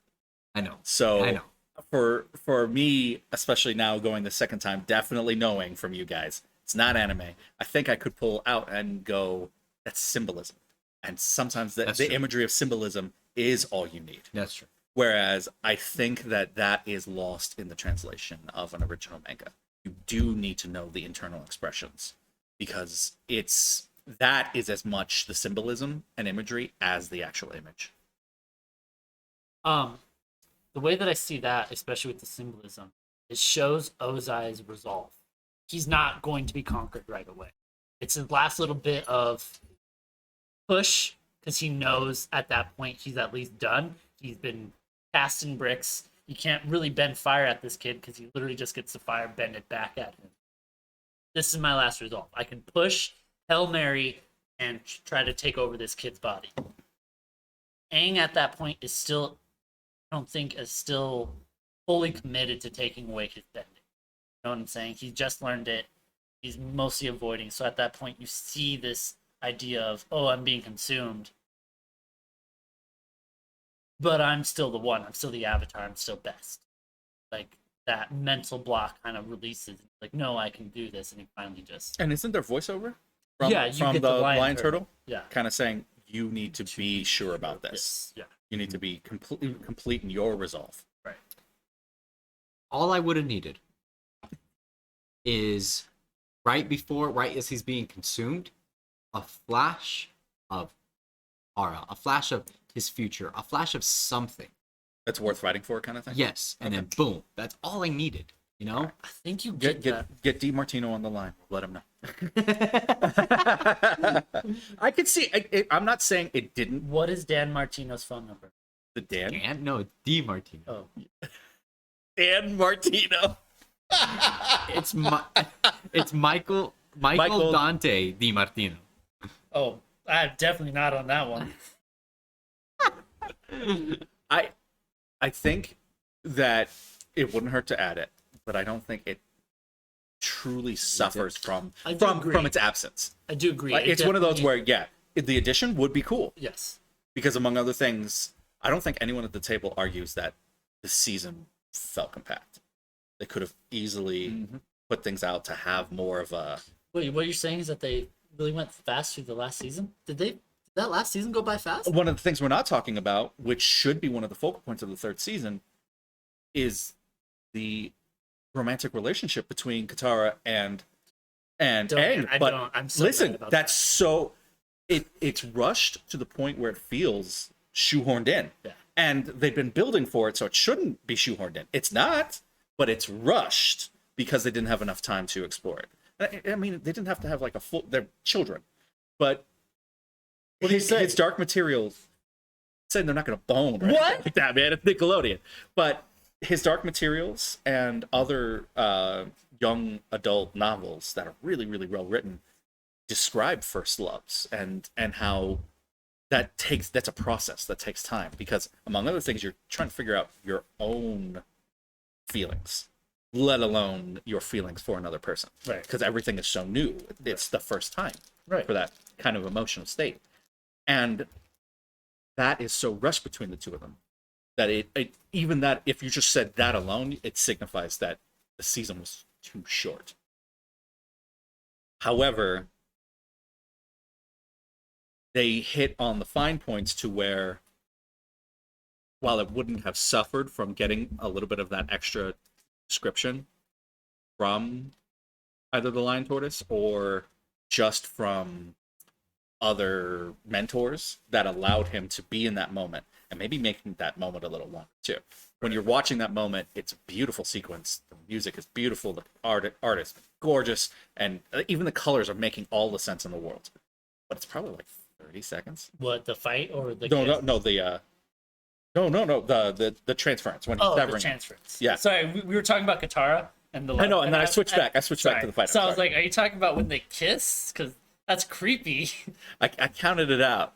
I know. So I know. for me, especially now going the second time, definitely knowing from you guys, it's not anime. I think I could pull out and go, that's symbolism. And sometimes That's the true. imagery of symbolism is all you need. That's true. Whereas I think that is lost in the translation of an original manga. You do need to know the internal expressions, because that is as much the symbolism and imagery as the actual image. The way that I see that, especially with the symbolism, it shows Ozai's resolve. He's not going to be conquered right away. It's his last little bit of push, because he knows at that point he's at least done. He's been casting bricks. You can't really bend fire at this kid, because he literally just gets the fire, bend it back at him. This is my last resolve. I can push, Hail Mary, and try to take over this kid's body. Aang at that point is still, I don't think, is still fully committed to taking away his bending. You know what I'm saying? He just learned it. He's mostly avoiding. So at that point, you see this idea of, oh, I'm being consumed, but I'm still the one. I'm still the Avatar. I'm still best. Like, that mental block kind of releases. Like, no, I can do this. And he finally just... And isn't there voiceover from, Yeah, you from get the the lion lion turtle. turtle? Yeah. Kind of saying, you need to be sure about this. Yeah. You need to be complete in your resolve. Right. All I would have needed is right as he's being consumed, a flash of aura, a flash of his future, a flash of something. That's worth fighting for, kind of thing. Yes, and then boom, that's all I needed. You know, I think you get that. Get DiMartino on the line. Let him know. I could see. I'm not saying it didn't. What is Dan Martino's phone number? The Dan. and no, D Martino. Oh, Dan Martino. It's Michael Michael- Dante Di Martino. oh, I'm definitely not on that one. I think that it wouldn't hurt to add it, but I don't think it truly suffers from I do agree. from its absence. I do agree. Like, It it's one of those definitely- where, yeah, the addition would be cool, yes, because among other things, I don't think anyone at the table argues that the season felt compact. They could have easily put things out to have more of a... wait, what you're saying is that they really went fast through the last season? Did they that last season go by fast? One of the things we're not talking about, which should be one of the focal points of the third season, is the romantic relationship between Katara and Aang. But I'm so listen, mad about that's that. so it's rushed to the point where it feels shoehorned in. Yeah. And they've been building for it, so it shouldn't be shoehorned in. It's not, but it's rushed because they didn't have enough time to explore it. I mean, they didn't have to have like a full. They're children, but What do you say? his dark material saying they're not going to bone or What? anything like that, man. It's Nickelodeon, but his dark materials and other young adult novels that are really, really well written describe first loves and how that's a process that takes time, because among other things you're trying to figure out your own feelings, let alone your feelings for another person, Right. because everything is so new. It's the first time Right. for that kind of emotional state, and that is so rushed between the two of them that it even that if you just said that alone, it signifies that the season was too short. However, they hit on the fine points to where, while it wouldn't have suffered from getting a little bit of that extra description from either the Lion Tortoise or just from other mentors that allowed him to be in that moment and maybe making that moment a little longer too. When you're watching that moment, it's a beautiful sequence. The music is beautiful. The art is gorgeous, and even the colors are making all the sense in the world. But it's probably like 30 seconds. What, the fight or the No, kiss? the transference when he's Oh, the severing. transference. Yeah. Sorry, we were talking about Katara and the. I know, and then I switched back. I sorry. switched back to the fight. So I'm I was sorry. like, are you talking about when they kiss? Because that's creepy. I counted it out.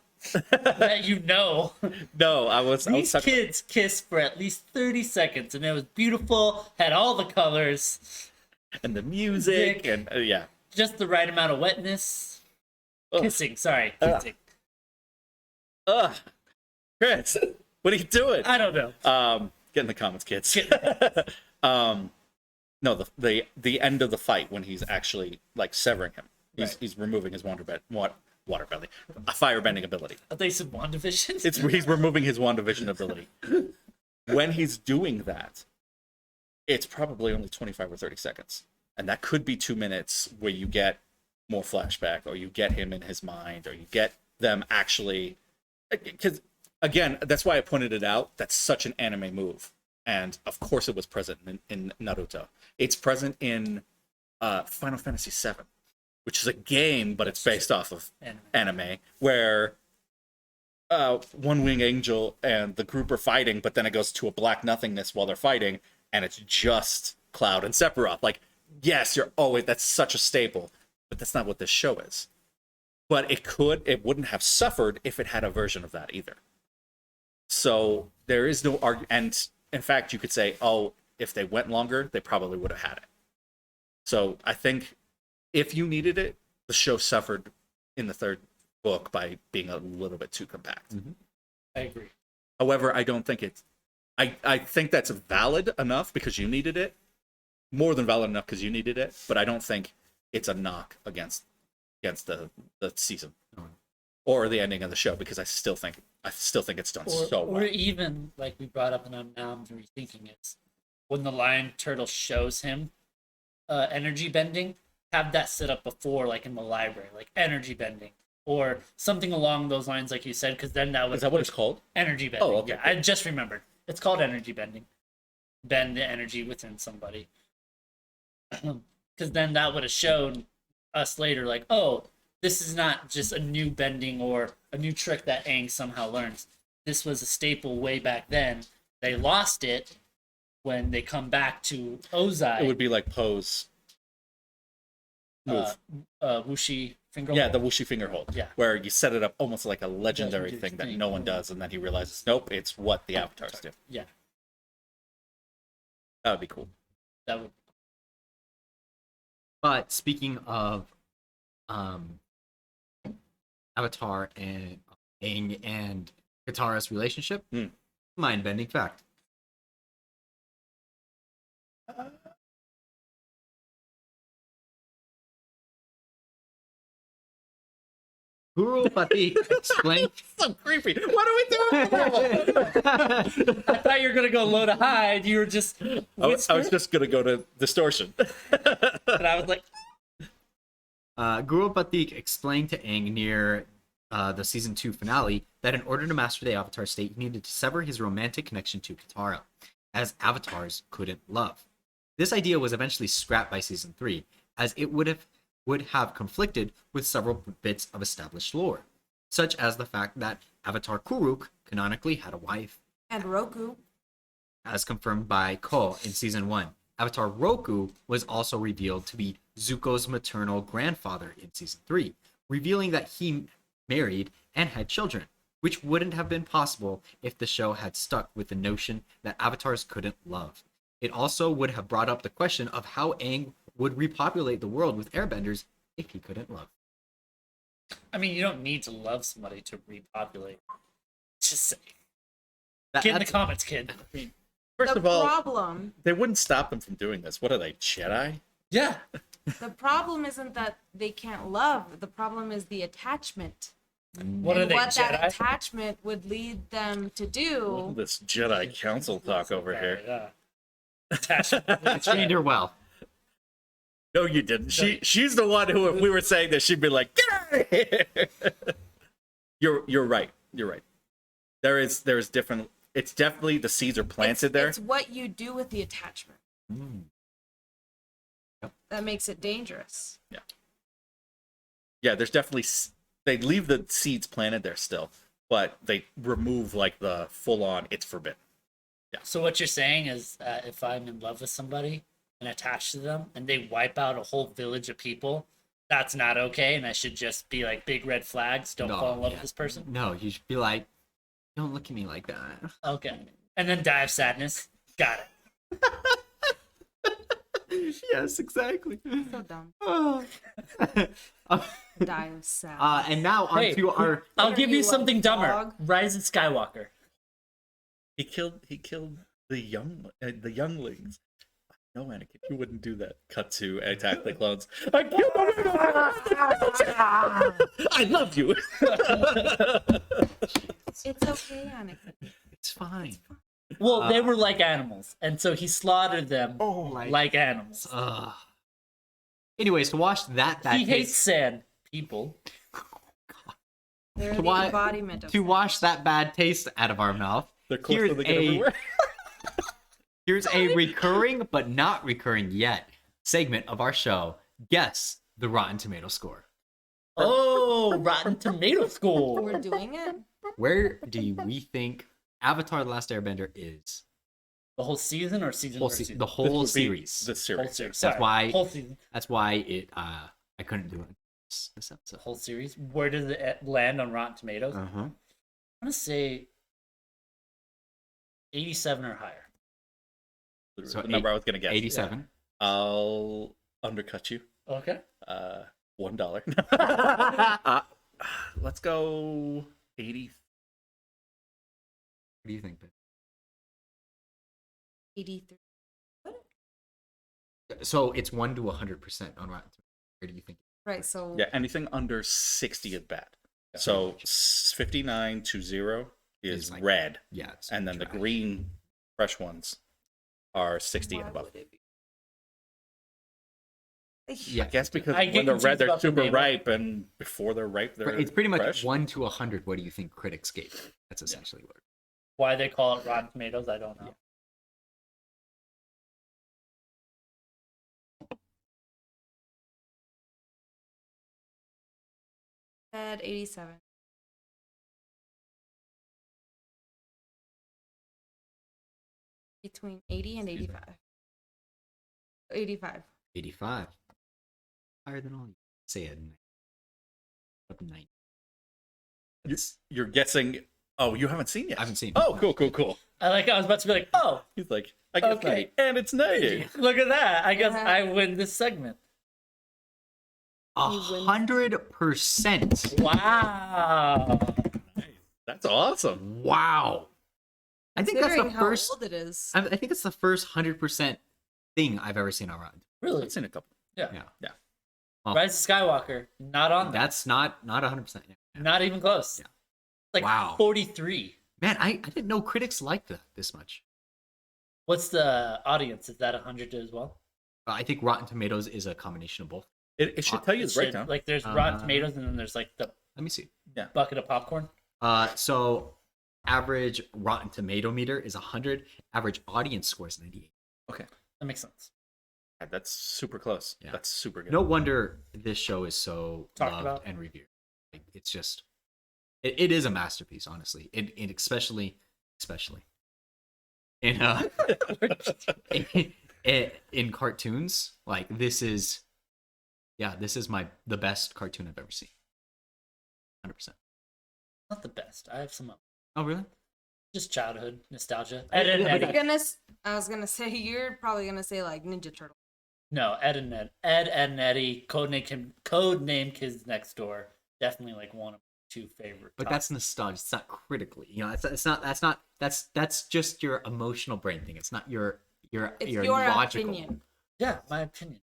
That you know. No, I was These talking- kids kissed for at least 30 seconds, and it was beautiful. Had all the colors, and the music Dick. and yeah. just the right amount of wetness. Ugh. Kissing, sorry, kissing. Ugh, Chris, what are you doing? I don't know. Get in the comments, kids. Get in No, the end of the fight when he's actually like severing him. Right. He's removing his water belly, a firebending ability. I thought you said WandaVision. He's removing his WandaVision ability. When he's doing that, it's probably only 25 or 30 seconds. And that could be 2 minutes where you get more flashback, or you get him in his mind, or you get them actually. Because, again, that's why I pointed it out. That's such an anime move. And, of course, it was present in Naruto. It's present in Final Fantasy VII, which is a game, but it's based off of anime, where One Wing Angel and the group are fighting, but then it goes to a black nothingness while they're fighting, and it's just Cloud and Sephiroth. Like, yes, that's such a staple, but that's not what this show is. But it wouldn't have suffered if it had a version of that either. So there is no argument. And in fact, you could say, oh, if they went longer, they probably would have had it. So I think if you needed it, the show suffered in the third book by being a little bit too compact. Mm-hmm. I agree. However, I don't think it's. I think that's valid enough because you needed it. More than valid enough because you needed it. But I don't think it's a knock against the season or the ending of the show, because I still think it's done so well. Or even like we brought up, and I'm rethinking it, when the lion turtle shows him energy bending, have that set up before, like in the library, like energy bending or something along those lines, like you said, because then that would. Is that what it's called? Energy bending. Oh, okay. Yeah, I just remembered. It's called energy bending. Bend the energy within somebody. Because then that would have shown us later, like, oh, this is not just a new bending or a new trick that Aang somehow learns. This was a staple way back then. They lost it when they come back to Ozai. It would be like Poe's move. Wuxi finger. Yeah, hold. the whooshy finger hold. Yeah. Where you set it up almost like a legendary Legendary thing that thing. no one does, and then he realizes, nope, it's what the avatars do. Yeah, That would be cool. that would. But speaking of Avatar and Aang and Katara's relationship, mind-bending fact. Guru Patik explained. So creepy. What are we doing? I thought you were gonna go low to high, and you were just. I was just gonna go to distortion. And I was like, Guru Patik explained to Aang near the season 2 finale that in order to master the Avatar state, he needed to sever his romantic connection to Katara, as avatars couldn't love. This idea was eventually scrapped by season 3, as it would have conflicted with several bits of established lore, such as the fact that Avatar Kuruk canonically had a wife, And Roku. as confirmed by Ko in season 1. Avatar Roku was also revealed to be Zuko's maternal grandfather in season 3, revealing that he married and had children, which wouldn't have been possible if the show had stuck with the notion that avatars couldn't love. It also would have brought up the question of how Aang would repopulate the world with airbenders if he couldn't love. I mean, you don't need to love somebody to repopulate. Just say, That- get in the that's- comments, kid. I mean, first The of all, problem, they wouldn't stop them from doing this. What are they, Jedi? Yeah. the problem isn't that they can't love. The problem is the attachment. What are And they, what that Jedi? attachment would lead them to do. This Jedi Council talk over here. Yeah. Attachment. Trained her well. No, you didn't. She's the one who, if we were saying this, she'd be like, "Get out of here!" You're right. You're right. There's different. It's definitely the seeds are planted there. It's what you do with the attachment that makes it dangerous. Yeah, there's definitely they leave the seeds planted there still, but they remove like the full on. It's forbidden. So what you're saying is that if I'm in love with somebody and attached to them, and they wipe out a whole village of people, that's not okay, and I should just be like big red flags. Don't No, fall in love yeah. with this person. No, you should be like, don't look at me like that. Okay, and then die of sadness. Got it. Yes, exactly. So dumb. Oh. Die of sad. And now on Hey, to our. I'll Whether give you you love something dumber. dog- Rise of Skywalker. He killed the younglings. No, Anakin, you wouldn't do that. Cut to Attack the Clones. I killed them. I love you. It's okay, Anakin. It's fine. Well, they were like animals, and so he slaughtered them like animals. Anyways, to watch that He hates taste, sand people. They're To the wa- embodiment of to sad. wash that bad taste out of our mouth, They're close here's to they get a everywhere. here's a recurring but not recurring yet segment of our show. Guess the Rotten Tomato score. Oh, Rotten Tomato We're score. doing it. Where do we think Avatar the Last Airbender is? The whole season or season? versus season? The This whole would be series. The Whole series. series. That's Sorry, why- whole season. That's why it I couldn't do it this The episode. whole series. Where does it land on Rotten Tomatoes? I'm Uh-huh. gonna say 87 or higher. So The number I was gonna guess. 87. I'll undercut you. Okay. $1. Let's go 80. What do you think, Ben? 83. So it's 1 to 100% on Rotten Tomatoes. Where do you think? Right, so Yeah, anything under 60 is bad. So 59 to 0 is Is like- red, Yeah. It's and then the trash. green fresh ones are 60 why and above. would it be? Yeah. I guess because I get when they're confused red, they're about the super name. ripe, and before they're ripe, they're It's pretty much fresh. 1 to 100. What do you think critics gave it? That's essentially what. Why they call it Rotten Tomatoes, I don't know. Said 87. Between 80 and 85. 85. 85. Higher than all you say it. Up 90. You're guessing. Oh, you haven't seen yet. I haven't seen it. Oh, cool. I was about to be like, oh, He's like, I guess Okay. 90, and it's 90. look at that. I guess Yeah. I win this segment. 100%. Wow. That's awesome. Wow. I think that's the Considering how first. old it is. I think it's the first 100% thing I've ever seen on Rotten. Really? I've seen a couple. Yeah. Yeah. Yeah. Well, Rise of Skywalker, not on there. That's not 100%. Yeah. Not even close. Yeah. Like Wow. 43. Man, I didn't know critics liked that this much. What's the audience? Is that 100 as well? I think Rotten Tomatoes is a combination of both. It should tell you It the should- breakdown. Like there's Rotten Tomatoes and then there's like the Let me see. bucket of popcorn. So average Rotten Tomato meter is 100. Average audience score is 98. Okay. That makes sense. Yeah, that's super close. Yeah. That's super good. No wonder this show is so Talked loved about. and revered. Like, it's just, it is a masterpiece, honestly. It especially in in cartoons. Like this is the best cartoon I've ever seen. 100%. Not the best. I have some Oh really? just childhood nostalgia. I- Ed and yeah, but Eddie. I was gonna say you're probably gonna say like Ninja Turtle. No, Ed and Eddie. Codename Kids Next Door. Definitely like one of my 2 favorite. But top- that's nostalgia. It's not critically. You know, that's just your emotional brain thing. It's not your It's your your logical. opinion. yeah, my opinion.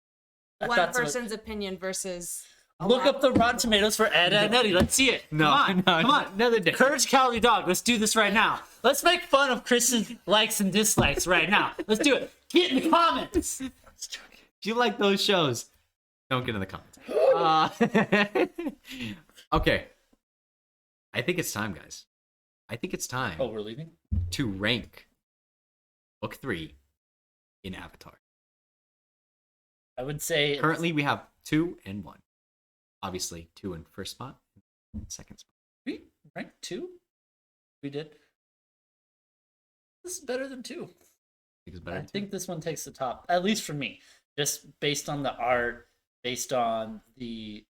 I One thought so. person's opinion versus. a Look lot. up the Rotten Tomatoes for Ed and Eddie. Let's see it. No, Come on. no, Come on. another day. Courage Cowardly Dog. Let's do this right now. Let's make fun of Chris's likes and dislikes right now. Let's do it. Get in the comments. If you like those shows, don't get in the comments. Okay. I think it's time, guys. I think it's time Oh, we're leaving? to rank book 3 in Avatar. I would say it's- Currently, we have 2 and 1. Obviously, 2 in first spot, second spot. we ranked 2. We did. This is better than 2. Think it's better. I than 2? think this one takes the top, at least for me. Just based on the art, based on the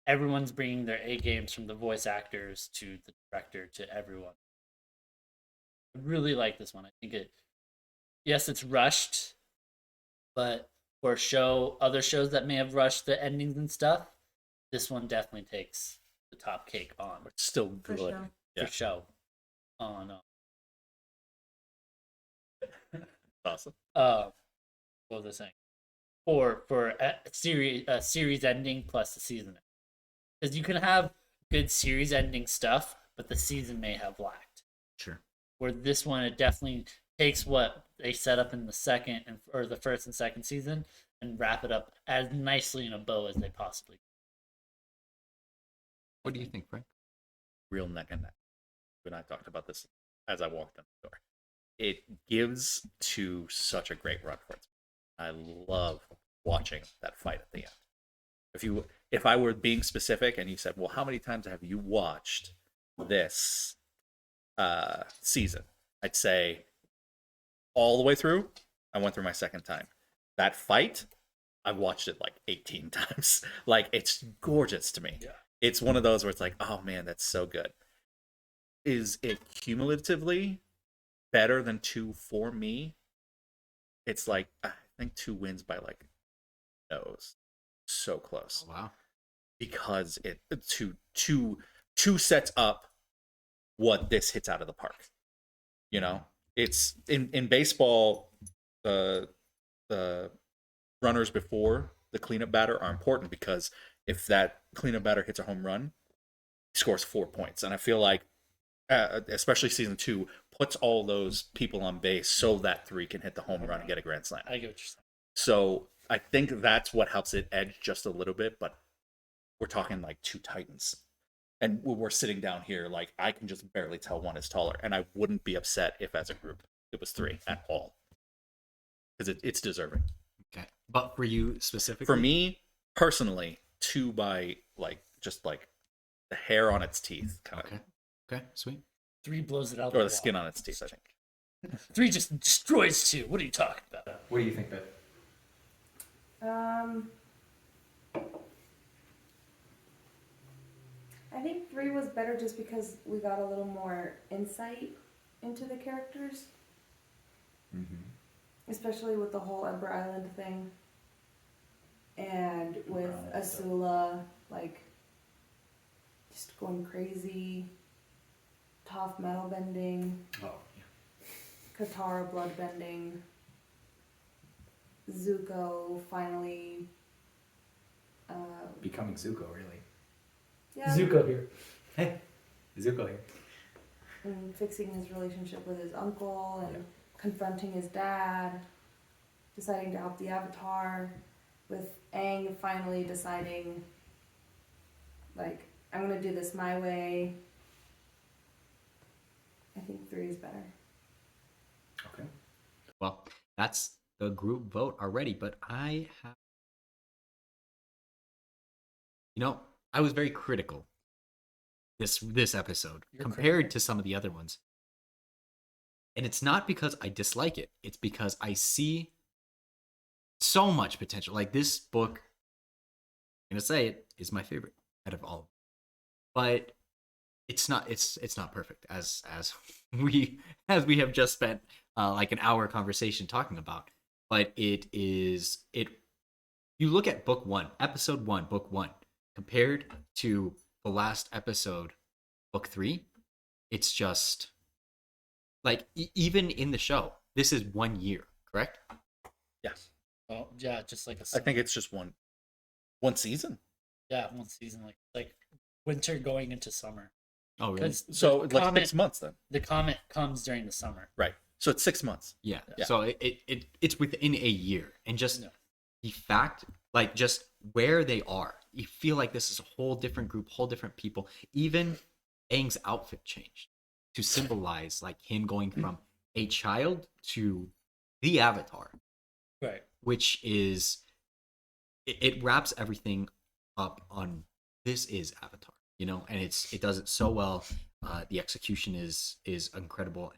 everyone's bringing their A games from the voice actors to the director to everyone. I really like this one. I think yes, it's rushed, but for a show, other shows that may have rushed the endings and stuff, this one definitely takes the top cake on It's still For good. sure. Yeah. for show. On Awesome. what was I saying? For a series ending plus the season, because you can have good series ending stuff, but the season may have lacked. Sure. Where this one, it definitely takes what they set up in the or the first and second season and wrap it up as nicely in a bow as they possibly. What do you think, Frank? Real neck and neck. When I talked about this as I walked in the door, it gives to such a great run for it. I love watching that fight at the end. If I were being specific and you said, well, how many times have you watched this season? I'd say all the way through. I went through my second time. That fight, I've watched it like 18 times. Like, it's gorgeous to me. Yeah. It's one of those where it's like, oh man, that's so good. Is it cumulatively better than 2 for me? It's like, I think 2 wins by like nose. So close. Oh, wow. Because it two sets up what this hits out of the park. You know, it's in baseball, the runners before the cleanup batter are important, because if that cleanup batter hits a home run, he scores 4 points. And I feel like especially season 2 puts all those people on base so that 3 can hit the home run and get a grand slam. I get what you're saying. So I think that's what helps it edge just a little bit, but we're talking like 2 titans. And we're sitting down here, like, I can just barely tell one is taller, and I wouldn't be upset if as a group it was 3 at all. Because it's deserving. Okay. But for you specifically? For me, personally, 2 by like just like the hair on its teeth, kind of. Okay. Okay, sweet. 3 blows it out. Or the skin on its teeth, I think. 3 just destroys 2. What are you talking about? What do you think, Beth? I think 3 was better just because we got a little more insight into the characters, especially with the whole Ember Island thing, and with Azula, like, just going crazy, Toph metal bending, Oh, yeah. Katara blood bending, Zuko finally Becoming Zuko, really. Yeah. Zuko here. Hey, Zuko here. And fixing his relationship with his uncle and confronting his dad, deciding to help the Avatar, with Aang finally deciding, like, I'm gonna do this my way. I think 3 is better. Okay. Well, that's the group vote already, but I have. I was very critical this episode compared to some of the other ones. And it's not because I dislike it. It's because I see so much potential. Like this book, I'm gonna say it, is my favorite out of all. But it's not perfect as we have just spent like an hour conversation talking about. But you look at book 1, episode 1, book 1, compared to the last episode, book 3, it's just like even in the show, this is 1 year, correct? Yeah. Oh yeah, just like a I summer. think it's just one season. Yeah, one season, like winter going into summer. Oh, really? Because So like comet, 6 months then. the comet comes during the summer. Right. So it's 6 months. Yeah. Yeah. So it's within a year, and just No. the fact, like just where they are, you feel like this is a whole different group, whole different people. Even Aang's outfit changed to symbolize like him going from a child to the Avatar, Right. which is it wraps everything up on this is Avatar, and it does it so well. The execution is incredible.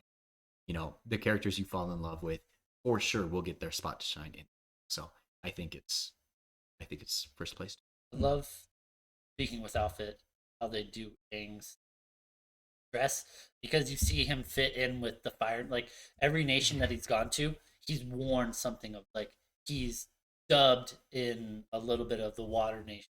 The characters you fall in love with for sure will get their spot to shine in. So I think it's first place. I love, speaking with outfit, how they do Aang's dress, because you see him fit in with the fire. Like every nation that he's gone to, he's worn something of, like, he's dubbed in a little bit of the Water Nation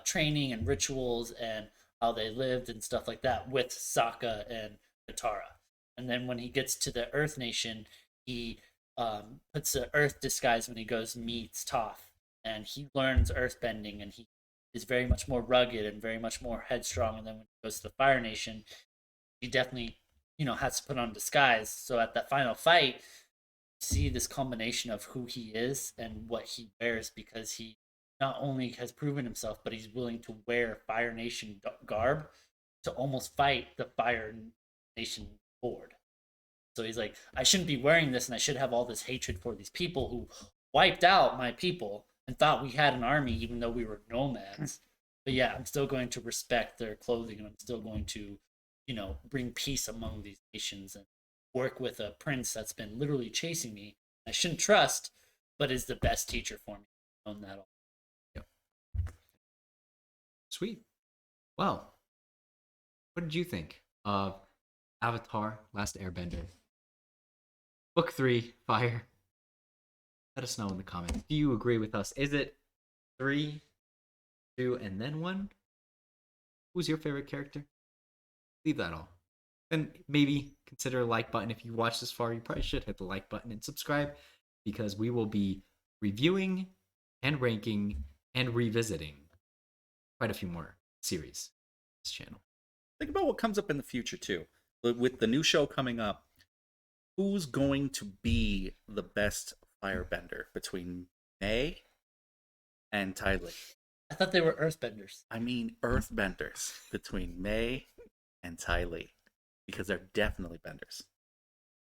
training and rituals and how they lived and stuff like that with Sokka and Katara. And then when he gets to the Earth Nation, he puts the Earth disguise when he goes meets Toph, and he learns earthbending, and he is very much more rugged and very much more headstrong. And then when he goes to the Fire Nation, he definitely, has to put on disguise. So at that final fight, you see this combination of who he is and what he wears, because he not only has proven himself, but he's willing to wear Fire Nation garb to almost fight the Fire Nation board. So he's like, I shouldn't be wearing this, and I should have all this hatred for these people who wiped out my people and thought we had an army even though we were nomads. But yeah, I'm still going to respect their clothing, and I'm still going to, bring peace among these nations and work with a prince that's been literally chasing me. I shouldn't trust, but is the best teacher for me. I've known that all. Yep. Sweet. Well, what did you think of Avatar: Last Airbender? Book 3, Fire. Let us know in the comments. Do you agree with us? Is it 3, 2, and then 1? Who's your favorite character? Leave that all. Then maybe consider a like button. If you watched this far, you probably should hit the like button and subscribe, because we will be reviewing and ranking and revisiting quite a few more series on this channel. Think about what comes up in the future too. With the new show coming up, who's going to be the best firebender between May and Ty Lee? I thought they were earthbenders. I mean earthbenders between May and Ty Lee, because they're definitely benders.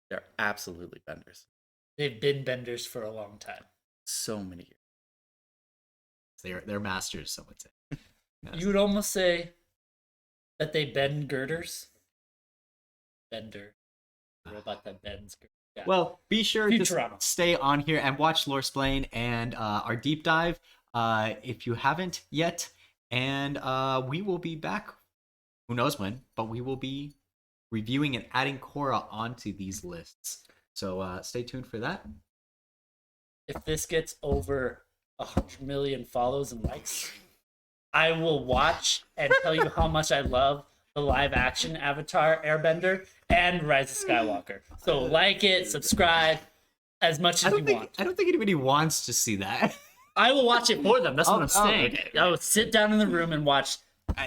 They're absolutely benders. They've been benders for a long time. So many years. They're masters, some would say. Yes. You would almost say that they bend girders. Bender. The robot that bends girders. Yeah. Well, be sure Futurama. to stay on here and watch Lore Splain and our deep dive if you haven't yet. And we will be back, who knows when, but we will be reviewing and adding Korra onto these lists. So stay tuned for that. If this gets over 100 million follows and likes, I will watch and tell you how much I love the live action Avatar Airbender and Rise of Skywalker. So like it, subscribe as much as you want. I don't think anybody wants to see that. I will watch it for them. That's what I'm Oh, saying. okay. I would sit down in the room and watch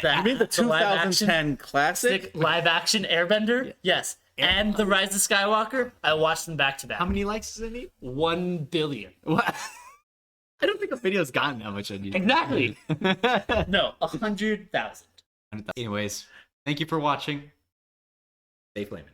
That, You mean the live action 2010 classic? live action Airbender? Yes. And The Rise of Skywalker, I watched them back to back. How many likes does it need? 1 billion. What? I don't think a video's gotten that much on YouTube. Exactly. No, 100,000. Anyways, thank you for watching. Stay flaming.